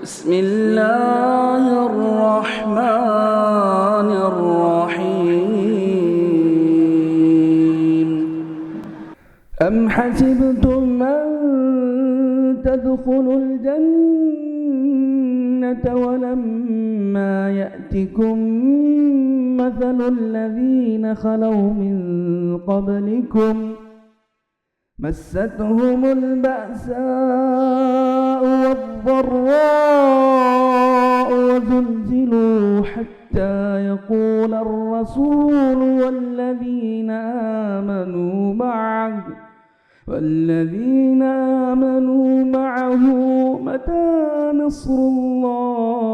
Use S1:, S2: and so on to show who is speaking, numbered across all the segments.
S1: بسم اللہ الرحمن الرحیم ام حسبتم ان تدخلوا الجنة ولما يأتكم مثل الذين خلوا من قبلكم مستهم البأساء والضراء وزلزلوا حتى يقول الرسول والذين آمنوا معه متى نصر الله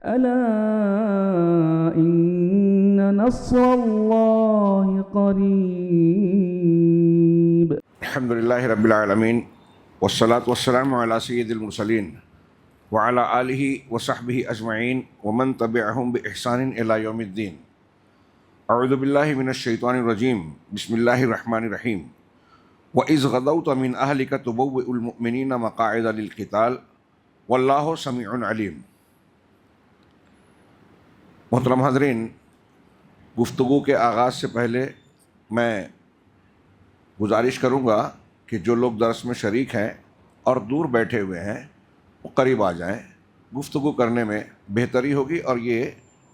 S1: ألا إن نصر الله قريب.
S2: الحمد للہ رب العالمین والصلاة والسلام علی سید المرسلین وعلی آلہ وصحبہ اجمعین ومن تبعہم بإحسان الی یوم الدین. اعوذ باللہ من الشیطان الرجیم. بسم اللہ الرحمن الرحیم. وَإِذْ غَدَوْتَ مِنْ أَهْلِكَ تُبَوِّئُ الْمُؤْمِنِينَ مَقَاعِدَ لِلْقِتَالِ وَاللَّهُ سَمِيعٌ عَلِيمٌ. محترم حاضرین، گفتگو کے آغاز سے پہلے میں گزارش کروں گا کہ جو لوگ درس میں شریک ہیں اور دور بیٹھے ہوئے ہیں وہ قریب آ جائیں. گفتگو کرنے میں بہتری ہوگی اور یہ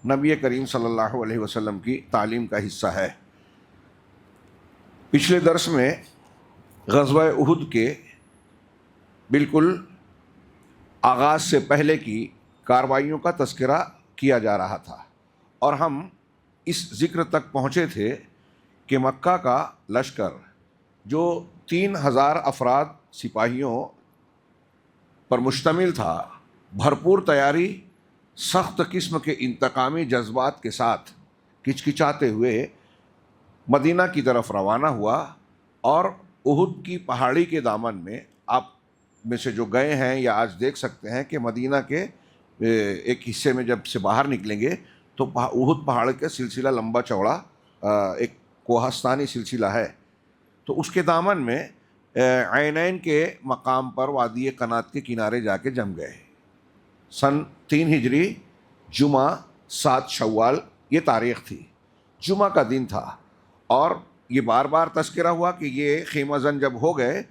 S2: نبی کریم صلی اللہ علیہ وسلم کی تعلیم کا حصہ ہے. پچھلے درس میں غزوہ احد کے بالکل آغاز سے پہلے کی کارروائیوں کا تذکرہ کیا جا رہا تھا اور ہم اس ذکر تک پہنچے تھے کہ مکہ کا لشکر جو 3000 افراد سپاہیوں پر مشتمل تھا، بھرپور تیاری، سخت قسم کے انتقامی جذبات کے ساتھ کچکچاتے ہوئے مدینہ کی طرف روانہ ہوا اور احد کی پہاڑی کے دامن میں، آپ میں سے جو گئے ہیں یا آج دیکھ سکتے ہیں کہ مدینہ کے ایک حصے میں جب سے باہر نکلیں گے تو احد پہاڑ کا سلسلہ لمبا چوڑا ایک کوہستانی سلسلہ ہے. تو اس کے دامن میں عینین کے مقام پر وادی قنات کے کنارے جا کے جم گئے. سن 3 ہجری جمعہ 7 شوال یہ تاریخ تھی، جمعہ کا دن تھا. اور یہ بار بار تذکرہ ہوا کہ یہ خیمہ زن جب ہو گئے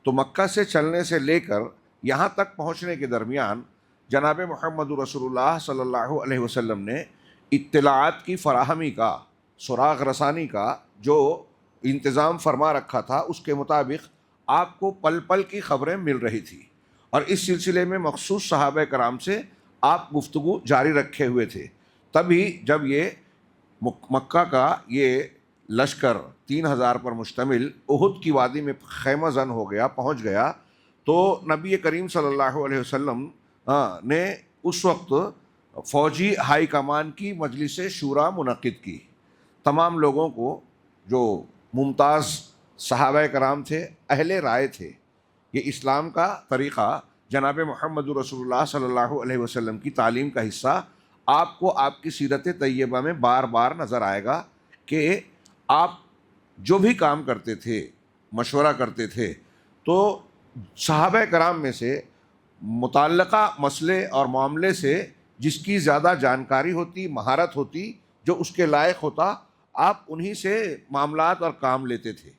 S2: تو مکہ سے چلنے سے لے کر یہاں تک پہنچنے کے درمیان جناب محمد رسول اللہ صلی اللہ علیہ وسلم نے اطلاعات کی فراہمی کا، سراغ رسانی کا جو انتظام فرما رکھا تھا، اس کے مطابق آپ کو پل پل کی خبریں مل رہی تھی. اور اس سلسلے میں مخصوص صحابہ کرام سے آپ گفتگو جاری رکھے ہوئے تھے. تبھی جب یہ مکہ کا یہ لشکر 3000 پر مشتمل احد کی وادی میں خیمہ زن ہو گیا، پہنچ گیا، تو نبی کریم صلی اللہ علیہ وسلم نے اس وقت فوجی ہائی کمان کی مجلس شورا منعقد کی. تمام لوگوں کو جو ممتاز صحابہ کرام تھے، اہل رائے تھے، یہ اسلام کا طریقہ، جناب محمد رسول اللہ صلی اللہ علیہ وسلم کی تعلیم کا حصہ آپ کو آپ کی سیرت طیبہ میں بار بار نظر آئے گا کہ آپ جو بھی کام کرتے تھے، مشورہ کرتے تھے، تو صحابہ کرام میں سے متعلقہ مسئلے اور معاملے سے جس کی زیادہ جانکاری ہوتی، مہارت ہوتی، جو اس کے لائق ہوتا، آپ انہی سے معاملات اور کام لیتے تھے.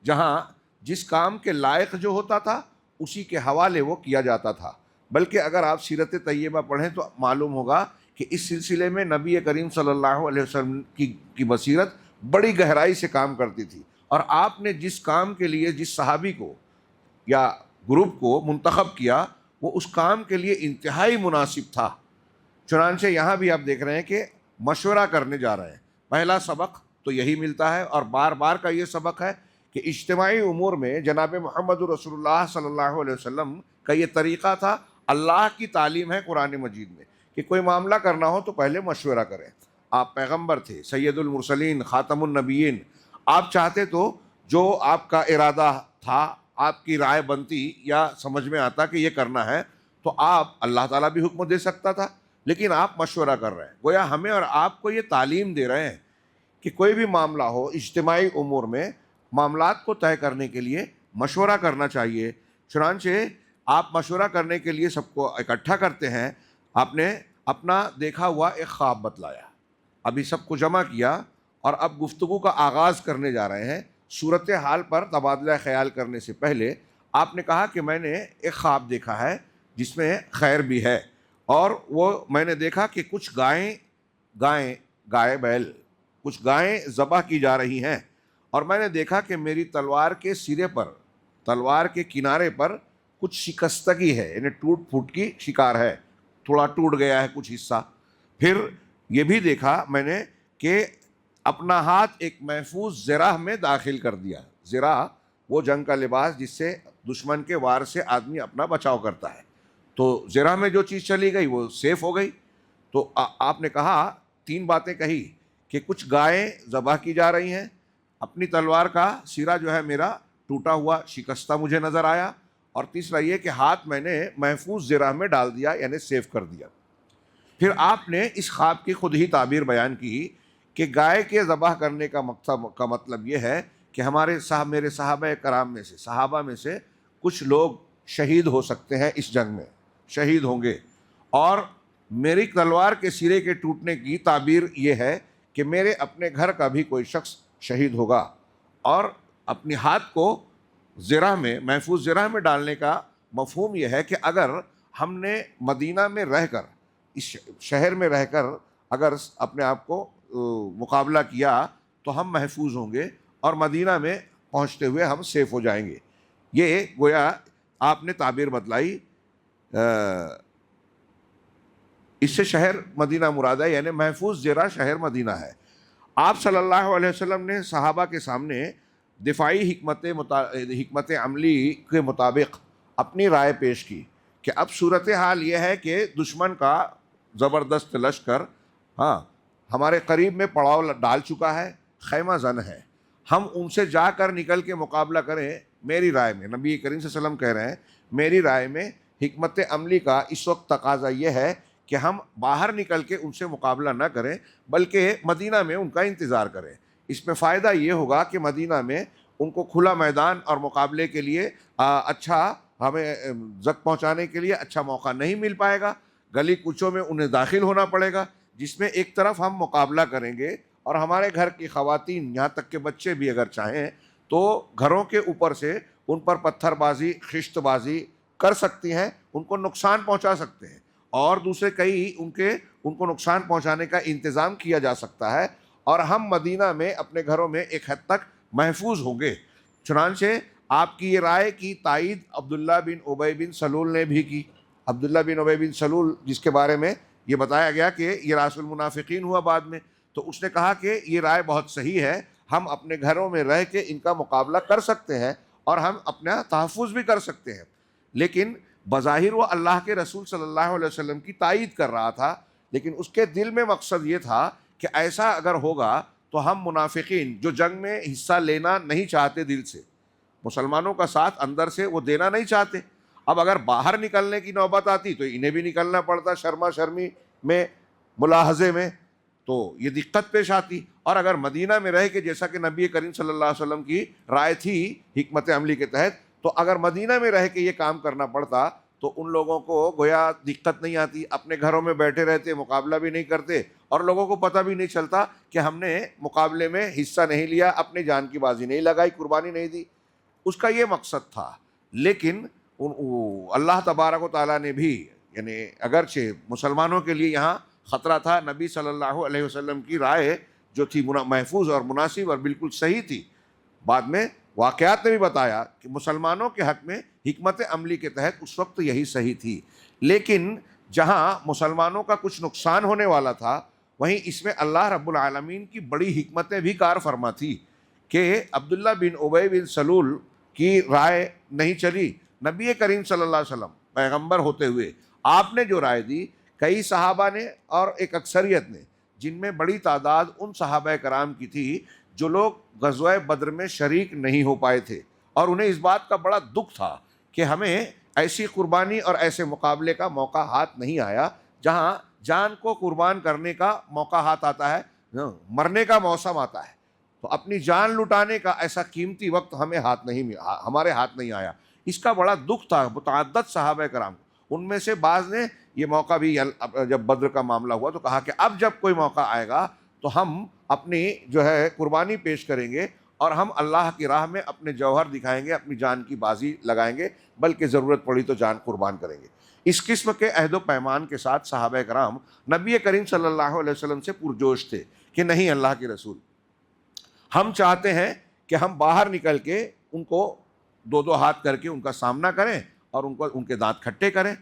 S2: جہاں جس کام کے لائق جو ہوتا تھا اسی کے حوالے وہ کیا جاتا تھا. بلکہ اگر آپ سیرت طیبہ پڑھیں تو معلوم ہوگا کہ اس سلسلے میں نبی کریم صلی اللہ علیہ وسلم کی بصیرت بڑی گہرائی سے کام کرتی تھی. اور آپ نے جس کام کے لیے جس صحابی کو یا گروپ کو منتخب کیا وہ اس کام کے لیے انتہائی مناسب تھا. چنانچہ یہاں بھی آپ دیکھ رہے ہیں کہ مشورہ کرنے جا رہے ہیں. پہلا سبق تو یہی ملتا ہے اور بار بار کا یہ سبق ہے کہ اجتماعی امور میں جناب محمد رسول اللہ صلی اللہ علیہ وسلم کا یہ طریقہ تھا. اللہ کی تعلیم ہے قرآن مجید میں کہ کوئی معاملہ کرنا ہو تو پہلے مشورہ کریں. آپ پیغمبر تھے، سید المرسلین، خاتم النبیین. آپ چاہتے تو جو آپ کا ارادہ تھا، آپ کی رائے بنتی یا سمجھ میں آتا کہ یہ کرنا ہے تو آپ، اللہ تعالیٰ بھی حکم دے سکتا تھا، لیکن آپ مشورہ کر رہے ہیں. گویا ہمیں اور آپ کو یہ تعلیم دے رہے ہیں کہ کوئی بھی معاملہ ہو اجتماعی امور میں، معاملات کو طے کرنے کے لیے مشورہ کرنا چاہیے. چنانچہ آپ مشورہ کرنے کے لیے سب کو اکٹھا کرتے ہیں. آپ نے اپنا دیکھا ہوا ایک خواب بتلایا. ابھی سب کو جمع کیا اور اب گفتگو کا آغاز کرنے جا رہے ہیں. صورتحال پر تبادلہ خیال کرنے سے پہلے آپ نے کہا کہ میں نے ایک خواب دیکھا ہے جس میں خیر بھی ہے، اور وہ میں نے دیکھا کہ کچھ گائے بیل کچھ گائیں ذبح کی جا رہی ہیں، اور میں نے دیکھا کہ میری تلوار کے سرے پر، تلوار کے کنارے پر کچھ شکستگی ہے، یعنی ٹوٹ پھوٹ کی شکار ہے، تھوڑا ٹوٹ گیا ہے کچھ حصہ. پھر یہ بھی دیکھا میں نے کہ اپنا ہاتھ ایک محفوظ زرہ میں داخل کر دیا. زرہ وہ جنگ کا لباس جس سے دشمن کے وار سے آدمی اپنا بچاؤ کرتا ہے. تو زرہ میں جو چیز چلی گئی وہ سیف ہو گئی. تو آپ نے کہا 3 باتیں کہی کہ کچھ گائیں ذبح کی جا رہی ہیں، اپنی تلوار کا سرا جو ہے میرا ٹوٹا ہوا شکستہ مجھے نظر آیا، اور تیسرا یہ کہ ہاتھ میں نے محفوظ زرہ میں ڈال دیا، یعنی سیف کر دیا. پھر آپ نے اس خواب کی خود ہی تعبیر بیان کی کہ گائے کے ذبح کرنے کا مطلب یہ ہے کہ میرے صحابہ کرام میں سے، صحابہ میں سے کچھ لوگ شہید ہو سکتے ہیں، اس جنگ میں شہید ہوں گے. اور میری تلوار کے سرے کے ٹوٹنے کی تعبیر یہ ہے کہ میرے اپنے گھر کا بھی کوئی شخص شہید ہوگا. اور اپنی ہاتھ کو زرہ میں، محفوظ زرہ میں ڈالنے کا مفہوم یہ ہے کہ اگر ہم نے مدینہ میں رہ کر، اس شہر میں رہ کر اگر اپنے آپ کو مقابلہ کیا تو ہم محفوظ ہوں گے، اور مدینہ میں پہنچتے ہوئے ہم سیف ہو جائیں گے. یہ گویا آپ نے تعبیر بتلائی. اس سے شہر مدینہ مراد ہے، یعنی محفوظ زرہ شہر مدینہ ہے. آپ صلی اللہ علیہ وسلم نے صحابہ کے سامنے دفاعی حکمت عملی کے مطابق اپنی رائے پیش کی کہ اب صورتحال یہ ہے کہ دشمن کا زبردست لشکر ہمارے قریب میں پڑاؤ ڈال چکا ہے، خیمہ زن ہے. ہم ان سے جا کر نکل کے مقابلہ کریں. میری رائے میں، نبی کریم صلی اللہ علیہ وسلم کہہ رہے ہیں، میری رائے میں حکمت عملی کا اس وقت تقاضا یہ ہے کہ ہم باہر نکل کے ان سے مقابلہ نہ کریں، بلکہ مدینہ میں ان کا انتظار کریں. اس میں فائدہ یہ ہوگا کہ مدینہ میں ان کو کھلا میدان اور مقابلے کے لیے اچھا، ہمیں زخم پہنچانے کے لیے اچھا موقع نہیں مل پائے گا. گلی کوچوں میں انہیں داخل ہونا پڑے گا، جس میں ایک طرف ہم مقابلہ کریں گے اور ہمارے گھر کی خواتین، یہاں تک کہ بچے بھی اگر چاہیں تو گھروں کے اوپر سے ان پر پتھر بازی، خشت بازی کر سکتی ہیں، ان کو نقصان پہنچا سکتے ہیں، اور دوسرے کئی ان کو نقصان پہنچانے کا انتظام کیا جا سکتا ہے، اور ہم مدینہ میں اپنے گھروں میں ایک حد تک محفوظ ہوں گے. چنانچہ آپ کی یہ رائے کی تائید عبداللہ بن ابی بن سلول نے بھی کی. عبداللہ بن ابی بن سلول، جس کے بارے میں یہ بتایا گیا کہ یہ راس المنافقین ہوا بعد میں، تو اس نے کہا کہ یہ رائے بہت صحیح ہے، ہم اپنے گھروں میں رہ کے ان کا مقابلہ کر سکتے ہیں اور ہم اپنا تحفظ بھی کر سکتے ہیں. لیکن بظاہر وہ اللہ کے رسول صلی اللہ علیہ وسلم کی تائید کر رہا تھا، لیکن اس کے دل میں مقصد یہ تھا کہ ایسا اگر ہوگا تو ہم منافقین جو جنگ میں حصہ لینا نہیں چاہتے، دل سے مسلمانوں کا ساتھ اندر سے وہ دینا نہیں چاہتے، اب اگر باہر نکلنے کی نوبت آتی تو انہیں بھی نکلنا پڑتا شرما شرمی میں، ملاحظے میں، تو یہ دقت پیش آتی. اور اگر مدینہ میں رہ کے، جیسا کہ نبی کریم صلی اللہ علیہ وسلم کی رائے تھی حکمت عملی کے تحت، تو اگر مدینہ میں رہ کے یہ کام کرنا پڑتا تو ان لوگوں کو گویا دقت نہیں آتی، اپنے گھروں میں بیٹھے رہتے، مقابلہ بھی نہیں کرتے، اور لوگوں کو پتہ بھی نہیں چلتا کہ ہم نے مقابلے میں حصہ نہیں لیا، اپنے جان کی بازی نہیں لگائی، قربانی نہیں دی. اس کا یہ مقصد تھا. لیکن اللہ تبارک و تعالیٰ نے بھی، یعنی اگرچہ مسلمانوں کے لیے یہاں خطرہ تھا، نبی صلی اللہ علیہ وسلم کی رائے جو تھی محفوظ اور مناسب اور بالکل صحیح تھی. بعد میں واقعات نے بھی بتایا کہ مسلمانوں کے حق میں حکمت عملی کے تحت اس وقت یہی صحیح تھی. لیکن جہاں مسلمانوں کا کچھ نقصان ہونے والا تھا، وہیں اس میں اللہ رب العالمین کی بڑی حکمتیں بھی کار فرما تھی کہ عبداللہ بن ابی بن سلول کی رائے نہیں چلی. نبی کریم صلی اللہ علیہ وسلم پیغمبر ہوتے ہوئے آپ نے جو رائے دی، کئی صحابہ نے اور ایک اکثریت نے، جن میں بڑی تعداد ان صحابہ کرام کی تھی جو لوگ غزوہ بدر میں شریک نہیں ہو پائے تھے، اور انہیں اس بات کا بڑا دکھ تھا کہ ہمیں ایسی قربانی اور ایسے مقابلے کا موقع ہاتھ نہیں آیا جہاں جان کو قربان کرنے کا موقع ہاتھ آتا ہے، مرنے کا موسم آتا ہے، تو اپنی جان لٹانے کا ایسا قیمتی وقت ہمارے ہاتھ نہیں آیا. اس کا بڑا دکھ تھا متعدد صحابہ کرام کو۔ ان میں سے بعض نے یہ موقع بھی جب بدر کا معاملہ ہوا تو کہا کہ اب جب کوئی موقع آئے گا تو ہم اپنی جو ہے قربانی پیش کریں گے اور ہم اللہ کی راہ میں اپنے جوہر دکھائیں گے، اپنی جان کی بازی لگائیں گے، بلکہ ضرورت پڑی تو جان قربان کریں گے۔ اس قسم کے عہد و پیمان کے ساتھ صحابہ کرام نبی کریم صلی اللہ علیہ وسلم سے پرجوش تھے کہ نہیں اللہ کے رسول، ہم چاہتے ہیں کہ ہم باہر نکل کے ان کو دو دو ہاتھ کر کے ان کا سامنا کریں اور ان کے دانت کھٹے کریں۔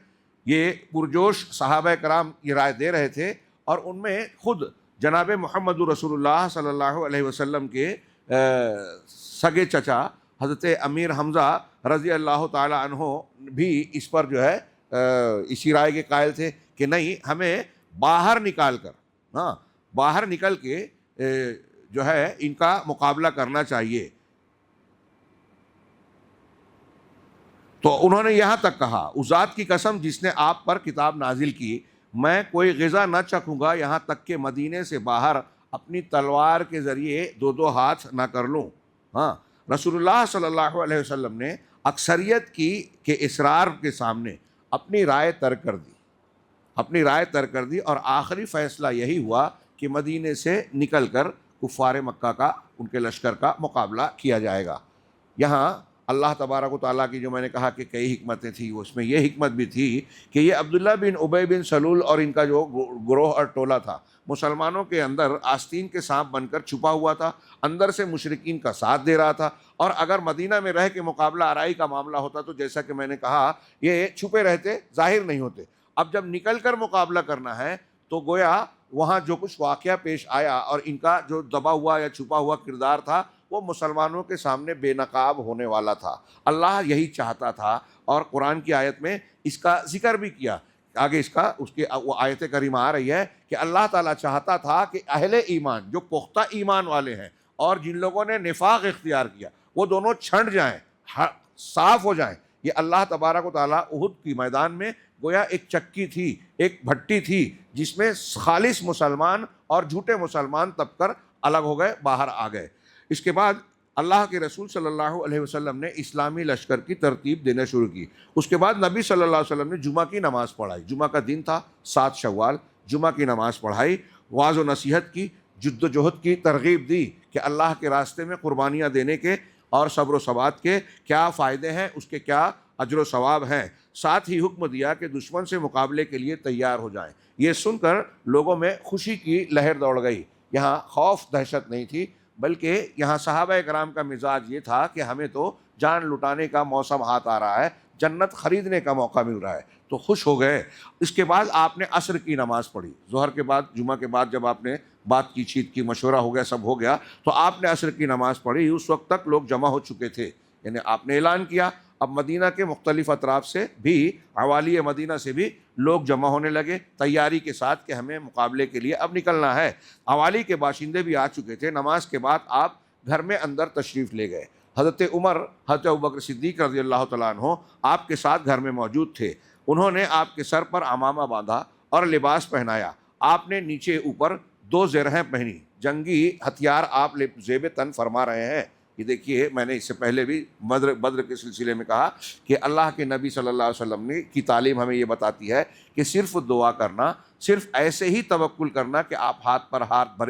S2: یہ پرجوش صحابہ کرام یہ رائے دے رہے تھے، اور ان میں خود جناب محمد رسول اللہ صلی اللہ علیہ وسلم کے سگے چچا حضرت امیر حمزہ رضی اللہ تعالی عنہ بھی اس پر جو ہے اسی رائے کے قائل تھے کہ نہیں، ہمیں باہر نکال کر باہر نکل کے جو ہے ان کا مقابلہ کرنا چاہیے۔ تو انہوں نے یہاں تک کہا، اس ذات کی قسم جس نے آپ پر کتاب نازل کی، میں کوئی غذا نہ چکھوں گا یہاں تک کہ مدینے سے باہر اپنی تلوار کے ذریعے دو دو ہاتھ نہ کر لوں۔ رسول اللہ صلی اللہ علیہ وسلم نے اکثریت کے اصرار کے سامنے اپنی رائے ترک کر دی اور آخری فیصلہ یہی ہوا کہ مدینے سے نکل کر کفار مکہ کا، ان کے لشکر کا مقابلہ کیا جائے گا۔ یہاں اللہ تبارک و تعالیٰ کی جو میں نے کہا کہ کئی حکمتیں تھیں، اس میں یہ حکمت بھی تھی کہ یہ عبداللہ بن ابی بن سلول اور ان کا جو گروہ اور ٹولہ تھا، مسلمانوں کے اندر آستین کے سانپ بن کر چھپا ہوا تھا، اندر سے مشرکین کا ساتھ دے رہا تھا، اور اگر مدینہ میں رہ کے مقابلہ آرائی کا معاملہ ہوتا تو جیسا کہ میں نے کہا یہ چھپے رہتے، ظاہر نہیں ہوتے۔ اب جب نکل کر مقابلہ کرنا ہے تو گویا وہاں جو کچھ واقعہ پیش آیا اور ان کا جو دبا ہوا یا چھپا ہوا کردار تھا وہ مسلمانوں کے سامنے بے نقاب ہونے والا تھا۔ اللہ یہی چاہتا تھا، اور قرآن کی آیت میں اس کا ذکر بھی کیا۔ آگے اس کی وہ آیت کریمہ آ رہی ہے کہ اللہ تعالیٰ چاہتا تھا کہ اہل ایمان، جو پختہ ایمان والے ہیں اور جن لوگوں نے نفاق اختیار کیا، وہ دونوں چھنٹ جائیں، صاف ہو جائیں۔ یہ اللہ تبارک و تعالیٰ احد کی میدان میں گویا ایک چکی تھی، ایک بھٹی تھی، جس میں خالص مسلمان اور جھوٹے مسلمان تب کر الگ ہو گئے، باہر آ گئے۔ اس کے بعد اللہ کے رسول صلی اللہ علیہ وسلم نے اسلامی لشکر کی ترتیب دینا شروع کی۔ اس کے بعد نبی صلی اللہ علیہ وسلم نے جمعہ کی نماز پڑھائی، جمعہ کا دن تھا 7 شوال، جمعہ کی نماز پڑھائی، وعظ و نصیحت کی، جد و جہد کی ترغیب دی کہ اللہ کے راستے میں قربانیاں دینے کے اور صبر و ثبات کے کیا فائدے ہیں، اس کے کیا اجر و ثواب ہیں۔ ساتھ ہی حکم دیا کہ دشمن سے مقابلے کے لیے تیار ہو جائیں۔ یہ سن کر لوگوں میں خوشی کی لہر دوڑ گئی۔ یہاں خوف دہشت نہیں تھی، بلکہ یہاں صحابہ کرام کا مزاج یہ تھا کہ ہمیں تو جان لٹانے کا موسم ہاتھ آ رہا ہے، جنت خریدنے کا موقع مل رہا ہے، تو خوش ہو گئے۔ اس کے بعد آپ نے عصر کی نماز پڑھی، ظہر کے بعد، جمعہ کے بعد جب آپ نے بات کی، چیت کی، مشورہ ہو گیا، سب ہو گیا، تو آپ نے عصر کی نماز پڑھی۔ اس وقت تک لوگ جمع ہو چکے تھے، یعنی آپ نے اعلان کیا، اب مدینہ کے مختلف اطراف سے بھی، حوالی مدینہ سے بھی لوگ جمع ہونے لگے تیاری کے ساتھ کہ ہمیں مقابلے کے لیے اب نکلنا ہے۔ حوالی کے باشندے بھی آ چکے تھے۔ نماز کے بعد آپ گھر میں اندر تشریف لے گئے۔ حضرت عمر، حضرت ابوبکر صدیق رضی اللہ تعالیٰ عنہ آپ کے ساتھ گھر میں موجود تھے۔ انہوں نے آپ کے سر پر عمامہ باندھا اور لباس پہنایا۔ آپ نے نیچے اوپر 2 زرہیں پہنی، جنگی ہتھیار آپ زیب تن فرما رہے ہیں۔ یہ دیکھیے، میں نے اس سے پہلے بھی بدر کے سلسلے میں کہا کہ اللہ کے نبی صلی اللہ علیہ وسلم نے کی تعلیم ہمیں یہ بتاتی ہے کہ صرف دعا کرنا، صرف ایسے ہی توکل کرنا کہ آپ ہاتھ پر ہاتھ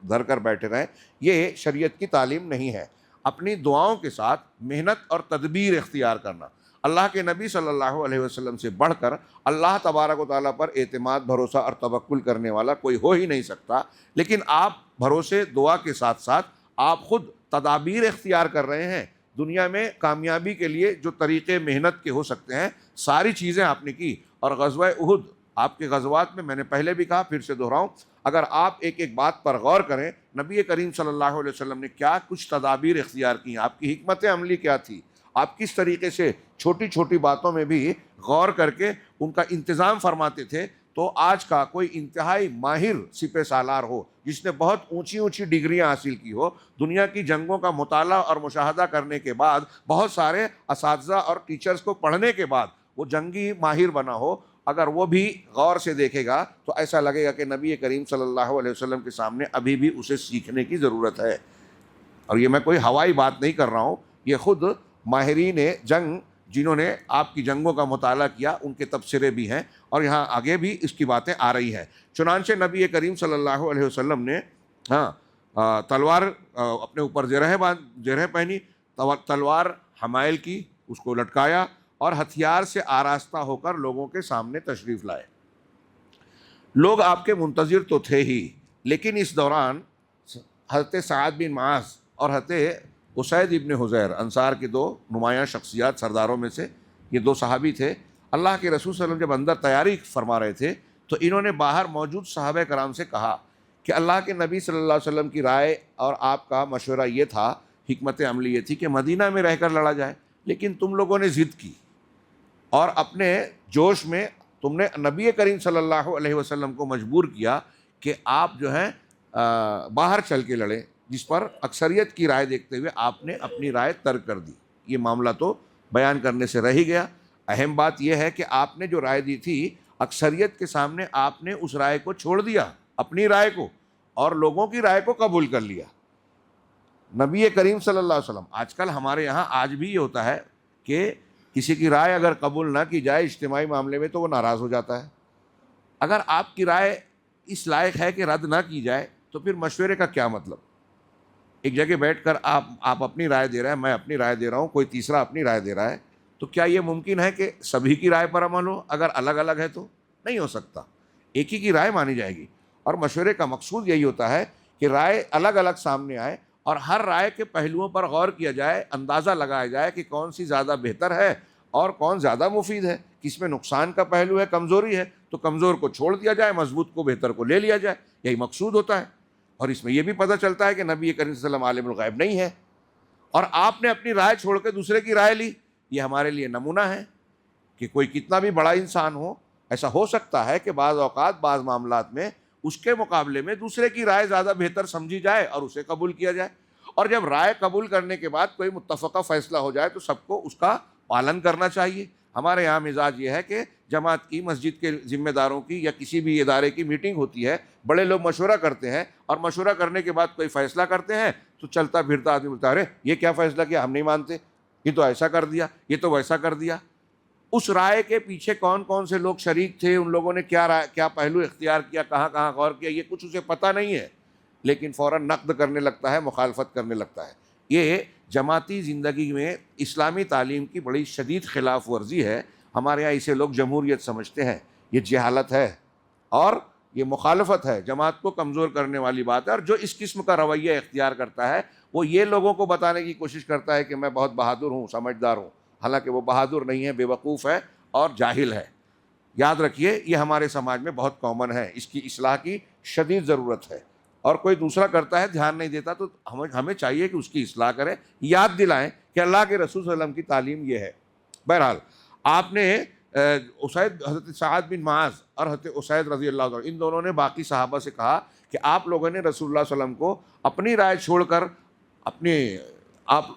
S2: دھر کر بیٹھے رہیں، یہ شریعت کی تعلیم نہیں ہے۔ اپنی دعاؤں کے ساتھ محنت اور تدبیر اختیار کرنا۔ اللہ کے نبی صلی اللہ علیہ وسلم سے بڑھ کر اللہ تبارک و تعالیٰ پر اعتماد، بھروسہ اور توکل کرنے والا کوئی ہو ہی نہیں سکتا۔ لیکن آپ بھروسے، دعا کے ساتھ ساتھ آپ خود تدابیر اختیار کر رہے ہیں۔ دنیا میں کامیابی کے لیے جو طریقے محنت کے ہو سکتے ہیں، ساری چیزیں آپ نے کی۔ اور غزوہ احد، آپ کے غزوات میں، میں نے پہلے بھی کہا، پھر سے دہراؤں، اگر آپ ایک ایک بات پر غور کریں، نبی کریم صلی اللہ علیہ وسلم نے کیا کچھ تدابیر اختیار کی، آپ کی حکمت عملی کیا تھی، آپ کس طریقے سے چھوٹی چھوٹی باتوں میں بھی غور کر کے ان کا انتظام فرماتے تھے، تو آج کا کوئی انتہائی ماہر سپہ سالار ہو، جس نے بہت اونچی اونچی ڈگریاں حاصل کی ہو، دنیا کی جنگوں کا مطالعہ اور مشاہدہ کرنے کے بعد، بہت سارے اساتذہ اور ٹیچرز کو پڑھنے کے بعد وہ جنگی ماہر بنا ہو، اگر وہ بھی غور سے دیکھے گا تو ایسا لگے گا کہ نبی کریم صلی اللہ علیہ وسلم کے سامنے ابھی بھی اسے سیکھنے کی ضرورت ہے۔ اور یہ میں کوئی ہوائی بات نہیں کر رہا ہوں، یہ خود ماہرین جنگ جنہوں نے آپ کی جنگوں کا مطالعہ کیا ان کے تبصرے بھی ہیں، اور یہاں آگے بھی اس کی باتیں آ رہی ہیں۔ چنانچہ نبی کریم صلی اللہ علیہ وسلم نے تلوار اپنے اوپر زرہ پہنی، تلوار حمائل کی، اس کو لٹکایا اور ہتھیار سے آراستہ ہو کر لوگوں کے سامنے تشریف لائے۔ لوگ آپ کے منتظر تو تھے ہی، لیکن اس دوران حضرت سعد بن معاذ اور حضرت اسید ابن حضیر، انصار کے دو نمایاں شخصیات سرداروں میں سے یہ دو صحابی تھے، اللہ کے رسول صلی اللہ علیہ وسلم جب اندر تیاری فرما رہے تھے تو انہوں نے باہر موجود صحابہ کرام سے کہا کہ اللہ کے نبی صلی اللہ علیہ وسلم کی رائے اور آپ کا مشورہ یہ تھا، حکمت عملی یہ تھی کہ مدینہ میں رہ کر لڑا جائے، لیکن تم لوگوں نے ضد کی اور اپنے جوش میں تم نے نبی کریم صلی اللہ علیہ وسلم کو مجبور کیا کہ آپ جو ہیں باہر چل کے لڑیں، جس پر اکثریت کی رائے دیکھتے ہوئے آپ نے اپنی رائے ترک کر دی۔ یہ معاملہ تو بیان کرنے سے رہ ہی گیا۔ اہم بات یہ ہے کہ آپ نے جو رائے دی تھی اکثریت کے سامنے آپ نے اس رائے کو چھوڑ دیا، اپنی رائے کو، اور لوگوں کی رائے کو قبول کر لیا۔ نبی کریم صلی اللہ علیہ وسلم، آج کل ہمارے یہاں آج بھی یہ ہوتا ہے کہ کسی کی رائے اگر قبول نہ کی جائے اجتماعی معاملے میں تو وہ ناراض ہو جاتا ہے۔ اگر آپ کی رائے اس لائق ہے کہ رد نہ کی جائے تو پھر مشورے کا کیا مطلب؟ ایک جگہ بیٹھ کر آپ اپنی رائے دے رہے ہیں، میں اپنی رائے دے رہا ہوں، کوئی تیسرا اپنی رائے دے رہا ہے، تو کیا یہ ممکن ہے کہ سبھی کی رائے پر عمل ہو؟ اگر الگ الگ ہے تو نہیں ہو سکتا، ایک ہی کی رائے مانی جائے گی۔ اور مشورے کا مقصود یہی ہوتا ہے کہ رائے الگ الگ سامنے آئے اور ہر رائے کے پہلوؤں پر غور کیا جائے، اندازہ لگایا جائے کہ کون سی زیادہ بہتر ہے اور کون زیادہ مفید ہے، کس میں نقصان کا پہلو ہے، کمزوری ہے تو کمزور کو چھوڑ دیا جائے، مضبوط کو، بہتر کو لے لیا جائے، یہی مقصود ہوتا ہے۔ اور اس میں یہ بھی پتہ چلتا ہے کہ نبی کریم صلی اللہ علیہ وسلم عالم الغیب نہیں ہے، اور آپ نے اپنی رائے چھوڑ کے دوسرے کی رائے لی۔ یہ ہمارے لیے نمونہ ہے کہ کوئی کتنا بھی بڑا انسان ہو، ایسا ہو سکتا ہے کہ بعض اوقات بعض معاملات میں اس کے مقابلے میں دوسرے کی رائے زیادہ بہتر سمجھی جائے اور اسے قبول کیا جائے، اور جب رائے قبول کرنے کے بعد کوئی متفقہ فیصلہ ہو جائے تو سب کو اس کا پالن کرنا چاہیے۔ ہمارے یہاں مزاج یہ ہے کہ جماعت کی، مسجد کے ذمہ داروں کی یا کسی بھی ادارے کی میٹنگ ہوتی ہے، بڑے لوگ مشورہ کرتے ہیں اور مشورہ کرنے کے بعد کوئی فیصلہ کرتے ہیں تو چلتا پھرتا آدمی بولتا ہے ارے یہ کیا فیصلہ کیا، ہم نہیں مانتے، یہ تو ایسا کر دیا، یہ تو ویسا کر دیا۔ اس رائے کے پیچھے کون کون سے لوگ شریک تھے، ان لوگوں نے کیا پہلو اختیار کیا، کہاں کہاں غور کیا، یہ کچھ اسے پتہ نہیں ہے، لیکن فوراً نقد کرنے لگتا ہے، مخالفت کرنے لگتا ہے۔ یہ جماعتی زندگی میں اسلامی تعلیم کی بڑی شدید خلاف ورزی ہے۔ ہمارے یہاں اسے لوگ جمہوریت سمجھتے ہیں، یہ جہالت ہے اور یہ مخالفت ہے، جماعت کو کمزور کرنے والی بات ہے۔ اور جو اس قسم کا رویہ اختیار کرتا ہے وہ یہ لوگوں کو بتانے کی کوشش کرتا ہے کہ میں بہت بہادر ہوں، سمجھدار ہوں، حالانکہ وہ بہادر نہیں ہے، بے وقوف ہے اور جاہل ہے۔ یاد رکھیے یہ ہمارے سماج میں بہت کامن ہے، اس کی اصلاح کی شدید ضرورت ہے، اور کوئی دوسرا کرتا ہے دھیان نہیں دیتا تو ہمیں چاہیے کہ اس کی اصلاح کریں، یاد دلائیں کہ اللہ کے رسول صلی اللہ علیہ وسلم کی تعلیم یہ ہے۔ بہرحال آپ نے حضرت سعد بن معاذ اور حضرت اسید رضی اللہ عنہ، ان دونوں نے باقی صحابہ سے کہا کہ آپ لوگوں نے رسول اللہ صلی اللہ علیہ وسلم کو اپنی رائے چھوڑ کر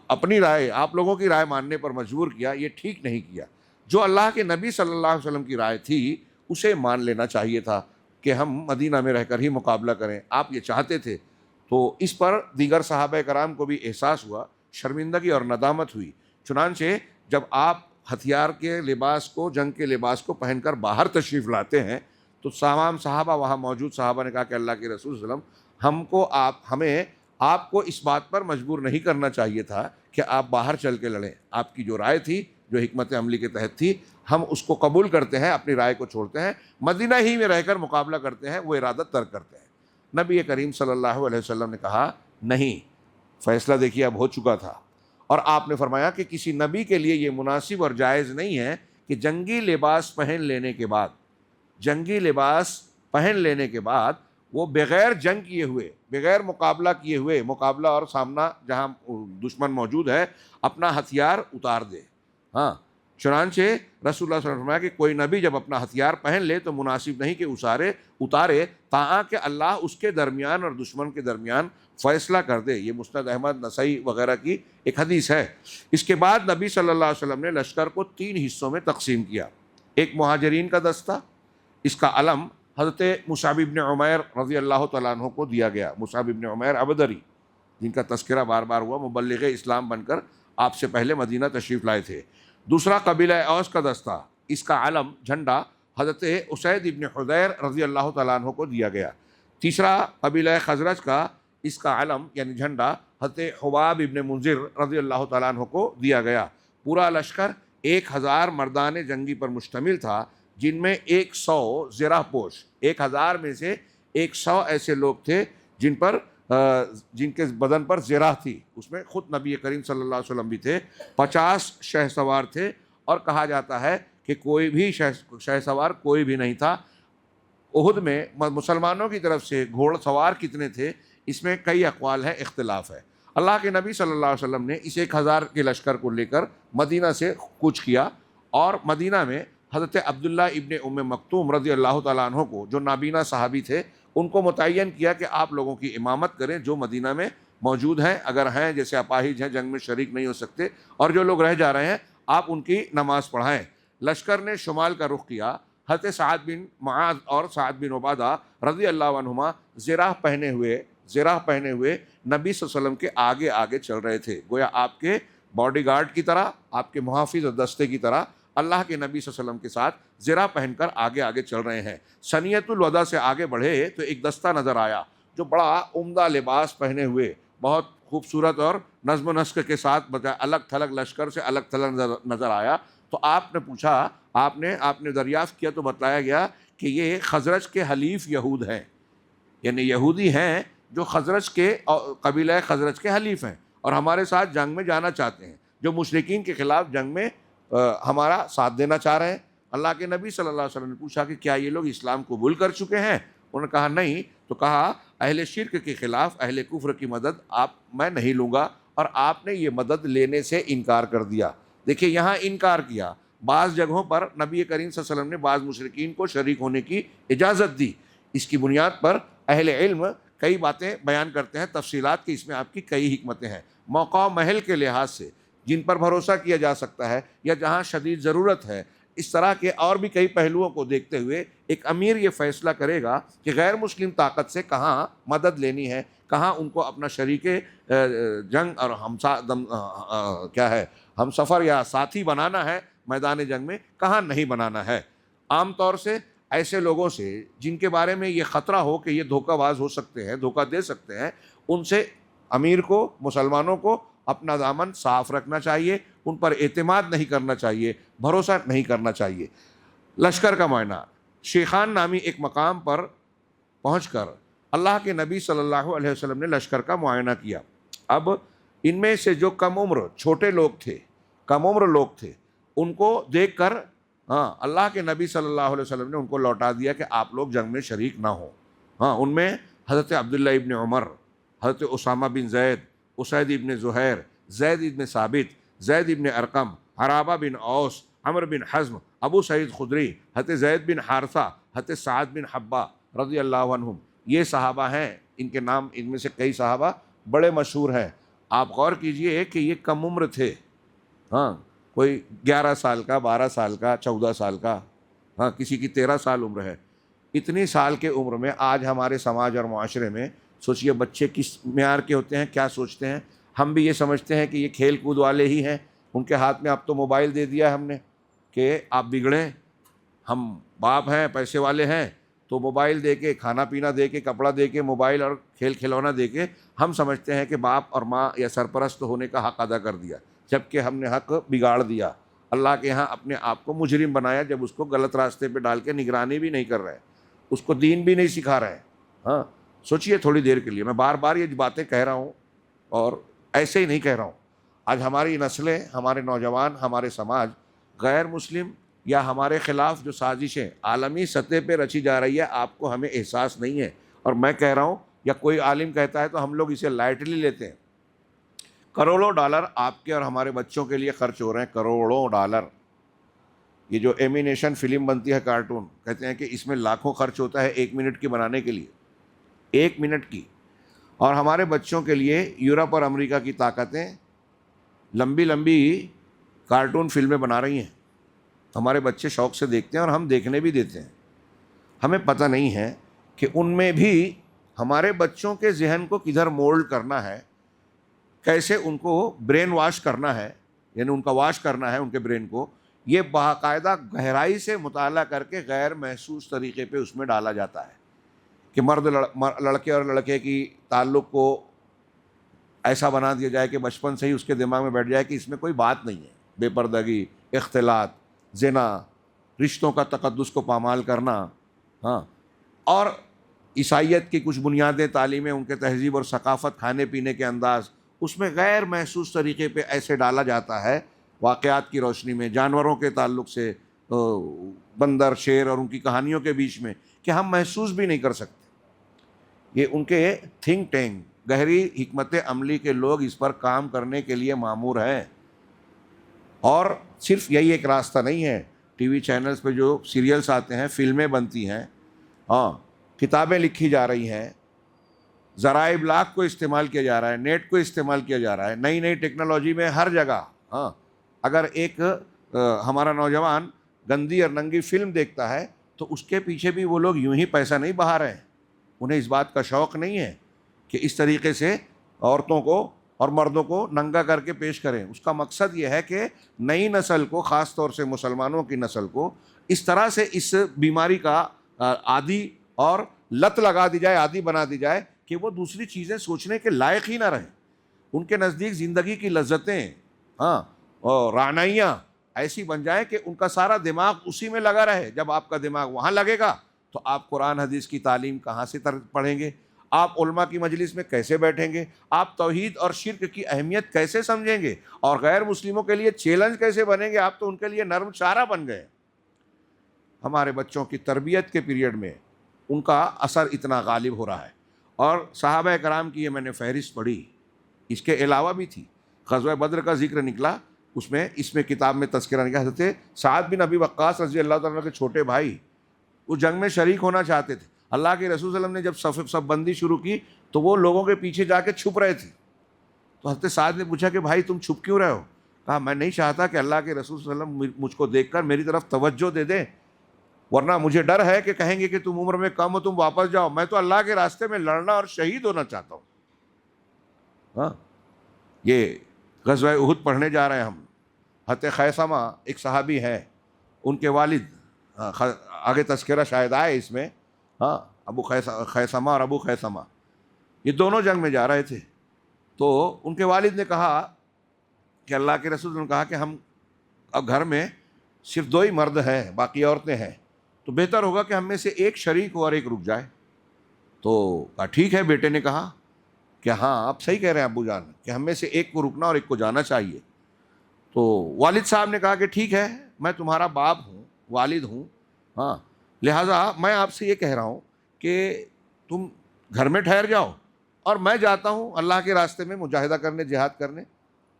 S2: اپنی رائے، آپ لوگوں کی رائے ماننے پر مجبور کیا، یہ ٹھیک نہیں کیا۔ جو اللہ کے نبی صلی اللہ علیہ وسلم کی رائے تھی اسے مان لینا چاہیے تھا کہ ہم مدینہ میں رہ کر ہی مقابلہ کریں، آپ یہ چاہتے تھے۔ تو اس پر دیگر صحابہ کرام کو بھی احساس ہوا، شرمندگی اور ندامت ہوئی۔ چنانچہ جب آپ ہتھیار کے لباس کو، جنگ کے لباس کو پہن کر باہر تشریف لاتے ہیں تو تمام صحابہ، وہاں موجود صحابہ نے کہا کہ اللہ کے رسول صلی اللہ علیہ وسلم ہمیں آپ کو اس بات پر مجبور نہیں کرنا چاہیے تھا کہ آپ باہر چل کے لڑیں، آپ کی جو رائے تھی، جو حکمت عملی کے تحت تھی، ہم اس کو قبول کرتے ہیں، اپنی رائے کو چھوڑتے ہیں، مدینہ ہی میں رہ کر مقابلہ کرتے ہیں، وہ ارادہ ترک کرتے ہیں۔ نبی کریم صلی اللہ علیہ وسلم نے کہا نہیں، فیصلہ دیکھیے اب ہو چکا تھا، اور آپ نے فرمایا کہ کسی نبی کے لیے یہ مناسب اور جائز نہیں ہے کہ جنگی لباس پہن لینے کے بعد وہ بغیر جنگ کیے ہوئے، بغیر مقابلہ کیے ہوئے، مقابلہ اور سامنا جہاں دشمن موجود ہے، اپنا ہتھیار اتار دے۔ ہاں، چنانچہ رسول اللہ صلی اللہ علیہ وسلم نے فرمایا کہ کوئی نبی جب اپنا ہتھیار پہن لے تو مناسب نہیں کہ اتارے تاکہ اللہ اس کے درمیان اور دشمن کے درمیان فیصلہ کر دے۔ یہ مسند احمد، نسائی وغیرہ کی ایک حدیث ہے۔ اس کے بعد نبی صلی اللہ علیہ وسلم نے لشکر کو 3 حصوں میں تقسیم کیا۔ ایک مہاجرین کا دستہ، اس کا علم حضرت مصعب بن عمیر رضی اللہ تعالیٰ عنہ کو دیا گیا۔ مصعب بن عمیر ابدری، جن کا تذکرہ بار بار ہوا، مبلغ اسلام بن کر آپ سے پہلے مدینہ تشریف لائے تھے۔ دوسرا قبیلہ اوس کا دستہ، اس کا علم جھنڈا حضرت اسید ابن حضیر رضی اللہ تعالیٰ عنہ کو دیا گیا۔ تیسرا قبیلہ خزرج کا، اس کا علم یعنی جھنڈا حضرت حباب ابن منذر رضی اللہ تعالیٰ عنہ کو دیا گیا۔ پورا لشکر 1000 مردان جنگی پر مشتمل تھا، جن میں 100 زرہ پوش، 1000 میں سے 100 ایسے لوگ تھے جن کے بدن پر زرہ تھی، اس میں خود نبی کریم صلی اللہ علیہ وسلم بھی تھے۔ 50 شہ سوار تھے، اور کہا جاتا ہے کہ کوئی بھی شہ سوار کوئی بھی نہیں تھا۔ احد میں مسلمانوں کی طرف سے گھوڑ سوار کتنے تھے، اس میں کئی اقوال ہیں، اختلاف ہے۔ اللہ کے نبی صلی اللہ علیہ وسلم نے اس 1000 کے لشکر کو لے کر مدینہ سے کوچ کیا، اور مدینہ میں حضرت عبداللہ ابن ام مکتوم رضی اللہ تعالیٰ عنہ کو، جو نابینا صحابی تھے، ان کو متعین کیا کہ آپ لوگوں کی امامت کریں جو مدینہ میں موجود ہیں، اگر ہیں جیسے اپاہج ہیں، جنگ میں شریک نہیں ہو سکتے، اور جو لوگ رہ جا رہے ہیں آپ ان کی نماز پڑھائیں۔ لشکر نے شمال کا رخ کیا۔ حضرت سعد بن معاذ اور سعد بن عبادہ رضی اللہ عنہما زرہ پہنے ہوئے نبی صلی اللہ علیہ وسلم کے آگے آگے چل رہے تھے، گویا آپ کے باڈی گارڈ کی طرح، آپ کے محافظ اور دستے کی طرح اللہ کے نبی صلی اللہ علیہ وسلم کے ساتھ زرہ پہن کر آگے آگے چل رہے ہیں۔ سنیت الوداع سے آگے بڑھے تو ایک دستہ نظر آیا جو بڑا عمدہ لباس پہنے ہوئے، بہت خوبصورت اور نظم و نسق کے ساتھ الگ تھلگ لشکر سے الگ تھلگ نظر آیا۔ تو آپ نے پوچھا، آپ نے دریافت کیا تو بتلایا گیا کہ یہ خزرج کے حلیف یہود ہیں، یعنی یہودی ہیں جو خزرج کے قبیلہ خزرج کے حلیف ہیں اور ہمارے ساتھ جنگ میں جانا چاہتے ہیں، جو مشرکین کے خلاف جنگ میں ہمارا ساتھ دینا چاہ رہے ہیں۔ اللہ کے نبی صلی اللہ علیہ وسلم نے پوچھا کہ کیا یہ لوگ اسلام قبول کر چکے ہیں؟ انہوں نے کہا نہیں، تو کہا اہل شرک کے خلاف اہل کفر کی مدد میں نہیں لوں گا، اور آپ نے یہ مدد لینے سے انکار کر دیا۔ دیکھیے یہاں انکار کیا، بعض جگہوں پر نبی کریم صلی اللہ علیہ وسلم نے بعض مشرکین کو شریک ہونے کی اجازت دی۔ اس کی بنیاد پر اہل علم کئی باتیں بیان کرتے ہیں، تفصیلات کی اس میں آپ کی کئی حکمتیں ہیں۔ موقع و محل کے لحاظ سے جن پر بھروسہ کیا جا سکتا ہے یا جہاں شدید ضرورت ہے، اس طرح کے اور بھی کئی پہلوؤں کو دیکھتے ہوئے ایک امیر یہ فیصلہ کرے گا کہ غیر مسلم طاقت سے کہاں مدد لینی ہے، کہاں ان کو اپنا شریک جنگ اور ہم سفر یا ساتھی بنانا ہے میدان جنگ میں، کہاں نہیں بنانا ہے۔ عام طور سے ایسے لوگوں سے جن کے بارے میں یہ خطرہ ہو کہ یہ دھوکہ باز ہو سکتے ہیں، دھوکہ دے سکتے ہیں، ان سے امیر کو، مسلمانوں کو اپنا دامن صاف رکھنا چاہیے، ان پر اعتماد نہیں کرنا چاہیے، بھروسہ نہیں کرنا چاہیے۔ لشکر کا معائنہ، شیخان نامی ایک مقام پر پہنچ کر اللہ کے نبی صلی اللہ علیہ وسلم نے لشکر کا معائنہ کیا۔ اب ان میں سے جو کم عمر چھوٹے لوگ تھے، ان کو دیکھ کر اللہ کے نبی صلی اللہ علیہ وسلم نے ان کو لوٹا دیا کہ آپ لوگ جنگ میں شریک نہ ہوں۔ ان میں حضرت عبداللہ ابن عمر، حضرت اسامہ بن زید، اسید ابن زہیر، زید ابن ثابت، زید ابن ارقم، عرابہ بن اوس، عمر بن حزم، ابو سعید خدری، حضرت زید بن حارثہ، حضرت سعد بن حبہ رضی اللہ عنہم، یہ صحابہ ہیں۔ ان کے نام، ان میں سے کئی صحابہ بڑے مشہور ہیں۔ آپ غور کیجئے کہ یہ کم عمر تھے، کوئی 11 سال کا، 12 سال کا، 14 سال کا، کسی کی 13 سال عمر ہے۔ اتنی سال کے عمر میں آج ہمارے سماج اور معاشرے میں سوچئے بچے کس معیار کے ہوتے ہیں، کیا سوچتے ہیں۔ ہم بھی یہ سمجھتے ہیں کہ یہ کھیل کود والے ہی ہیں، ان کے ہاتھ میں اب تو موبائل دے دیا ہے ہم نے کہ آپ بگڑیں، ہم باپ ہیں، پیسے والے ہیں، تو موبائل دے کے، کھانا پینا دے کے، کپڑا دے کے، موبائل اور کھیل کھلونا دے کے ہم سمجھتے ہیں کہ باپ اور ماں یا سرپرست ہونے کا حق ادا کر دیا، جبکہ ہم نے حق بگاڑ دیا۔ اللہ کے ہاں اپنے آپ کو مجرم بنایا جب اس کو غلط راستے پہ ڈال کے نگرانی بھی نہیں کر رہے، اس کو دین بھی نہیں سکھا رہے۔ سوچئے تھوڑی دیر کے لیے، میں بار بار یہ باتیں کہہ رہا ہوں اور ایسے ہی نہیں کہہ رہا ہوں۔ آج ہماری نسلیں، ہمارے نوجوان، ہمارے سماج غیر مسلم یا ہمارے خلاف جو سازشیں عالمی سطح پہ رچی جا رہی ہے، آپ کو ہمیں احساس نہیں ہے، اور میں کہہ رہا ہوں یا کوئی عالم کہتا ہے تو ہم لوگ اسے لائٹلی لیتے ہیں۔ کروڑوں ڈالر آپ کے اور ہمارے بچوں کے لیے خرچ ہو رہے ہیں، کروڑوں ڈالر۔ یہ جو اینیمیشن فلم بنتی ہے، کارٹون، کہتے ہیں کہ اس میں لاکھوں خرچ ہوتا ہے 1 منٹ کی بنانے کے لیے، 1 منٹ کی۔ اور ہمارے بچوں کے لیے یورپ اور امریکہ کی طاقتیں لمبی لمبی کارٹون فلمیں بنا رہی ہیں، ہمارے بچے شوق سے دیکھتے ہیں اور ہم دیکھنے بھی دیتے ہیں۔ ہمیں پتہ نہیں ہے کہ ان میں بھی ہمارے بچوں کے ذہن کو کدھر مولڈ کرنا ہے، کیسے ان کو برین واش کرنا ہے، یعنی ان کا واش کرنا ہے ان کے برین کو، یہ باقاعدہ گہرائی سے مطالعہ کر کے غیر محسوس طریقے پہ اس میں ڈالا جاتا ہے کہ لڑکے اور لڑکے کی تعلق کو ایسا بنا دیا جائے کہ بچپن سے ہی اس کے دماغ میں بیٹھ جائے کہ اس میں کوئی بات نہیں ہے، بے پردگی، اختلاط، زنا، رشتوں کا تقدس کو پامال کرنا، ہاں، اور عیسائیت کی کچھ بنیادیں، تعلیمیں، ان کے تہذیب اور ثقافت، کھانے پینے کے انداز، اس میں غیر محسوس طریقے پہ ایسے ڈالا جاتا ہے واقعات کی روشنی میں، جانوروں کے تعلق سے، بندر، شیر اور ان کی کہانیوں کے بیچ میں، کہ ہم محسوس بھی نہیں کر سکتے۔ یہ ان کے تھنک ٹینک، گہری حکمت عملی کے لوگ اس پر کام کرنے کے لیے مامور ہیں۔ اور صرف یہی ایک راستہ نہیں ہے، ٹی وی چینلز پہ جو سیریلز آتے ہیں، فلمیں بنتی ہیں، ہاں، کتابیں لکھی جا رہی ہیں، ذرائع ابلاغ کو استعمال کیا جا رہا ہے، نیٹ کو استعمال کیا جا رہا ہے، نئی نئی ٹیکنالوجی میں ہر جگہ، ہاں، اگر ایک ہمارا نوجوان گندی اور ننگی فلم دیکھتا ہے تو اس کے پیچھے بھی وہ لوگ یوں ہی پیسہ نہیں بہا رہے ہیں، انہیں اس بات کا شوق نہیں ہے کہ اس طریقے سے عورتوں کو اور مردوں کو ننگا کر کے پیش کریں۔ اس کا مقصد یہ ہے کہ نئی نسل کو، خاص طور سے مسلمانوں کی نسل کو، اس طرح سے اس بیماری کا عادی اور لت لگا دی جائے، عادی بنا دی جائے کہ وہ دوسری چیزیں سوچنے کے لائق ہی نہ رہیں۔ ان کے نزدیک زندگی کی لذتیں، ہاں، اور رعنائیاں ایسی بن جائیں کہ ان کا سارا دماغ اسی میں لگا رہے۔ جب آپ کا دماغ وہاں لگے گا تو آپ قرآن حدیث کی تعلیم کہاں سے پڑھیں گے؟ آپ علماء کی مجلس میں کیسے بیٹھیں گے؟ آپ توحید اور شرک کی اہمیت کیسے سمجھیں گے؟ اور غیر مسلموں کے لیے چیلنج کیسے بنیں گے؟ آپ تو ان کے لیے نرم چارہ بن گئے۔ ہمارے بچوں کی تربیت کے پیریڈ میں ان کا اثر اتنا غالب ہو رہا ہے۔ اور صحابہ کرام کی یہ میں نے فہرست پڑھی، اس کے علاوہ بھی تھی، غزوہ بدر کا ذکر نکلا، اس میں کتاب میں تذکرہ نکلا، حضرت سعد بن ابی وقاص رضی اللہ تعالیٰ کے چھوٹے بھائی وہ جنگ میں شریک ہونا چاہتے تھے۔ اللہ کے رسول صلی اللہ علیہ وسلم نے جب صف بندی شروع کی تو وہ لوگوں کے پیچھے جا کے چھپ رہے تھے۔ تو حضرت سعد نے پوچھا کہ بھائی تم چھپ کیوں رہے ہو؟ کہا میں نہیں چاہتا کہ اللہ کے رسول صلی اللہ علیہ وسلم مجھ کو دیکھ کر میری طرف توجہ دے دیں، ورنہ مجھے ڈر ہے کہ کہیں گے کہ تم عمر میں کم ہو، تم واپس جاؤ، میں تو اللہ کے راستے میں لڑنا اور شہید ہونا چاہتا ہوں۔ ہاں، یہ غزوہ احد پڑھنے جا رہے ہیں ہم۔ حضرت خیثمہ ایک صحابی ہے، ان کے والد، آگے تذکرہ شاید آئے اس میں، ہاں، ابو خیثمہ اور ابو خیثمہ، یہ دونوں جنگ میں جا رہے تھے۔ تو ان کے والد نے کہا کہ اللہ کے رسول نے کہا کہ ہم اب گھر میں صرف 2 ہی مرد ہیں، باقی عورتیں ہیں، تو بہتر ہوگا کہ ہم میں سے ایک شریک ہو اور ایک رک جائے۔ تو کہا ٹھیک ہے، بیٹے نے کہا کہ ہاں آپ صحیح کہہ رہے ہیں ابو جان کہ ہم میں سے ایک کو رکنا اور ایک کو جانا چاہیے۔ تو والد صاحب نے کہا کہ ٹھیک ہے، میں تمہارا باپ ہوں، والد ہوں، ہاں، لہٰذا میں آپ سے یہ کہہ رہا ہوں کہ تم گھر میں ٹھہر جاؤ اور میں جاتا ہوں اللہ کے راستے میں مجاہدہ کرنے، جہاد کرنے۔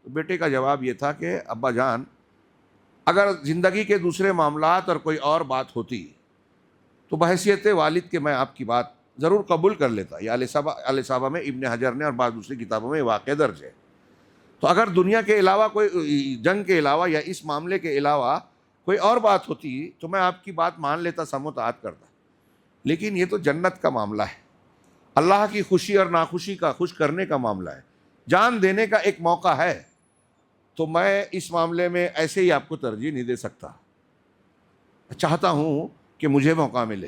S2: تو بیٹے کا جواب یہ تھا کہ ابا جان، اگر زندگی کے دوسرے معاملات اور کوئی اور بات ہوتی تو بحیثیت والد کے میں آپ کی بات ضرور قبول کر لیتا۔ یہ علیہ صحابہ میں ابن حجر نے اور بعض دوسری کتابوں میں واقع درج ہے۔ تو اگر دنیا کے علاوہ کوئی، جنگ کے علاوہ یا اس معاملے کے علاوہ کوئی اور بات ہوتی تو میں آپ کی بات مان لیتا، سم و اطاعت کرتا، لیکن یہ تو جنت کا معاملہ ہے، اللہ کی خوشی اور ناخوشی کا، خوش کرنے کا معاملہ ہے، جان دینے کا ایک موقع ہے، تو میں اس معاملے میں ایسے ہی آپ کو ترجیح نہیں دے سکتا، چاہتا ہوں کہ مجھے موقع ملے،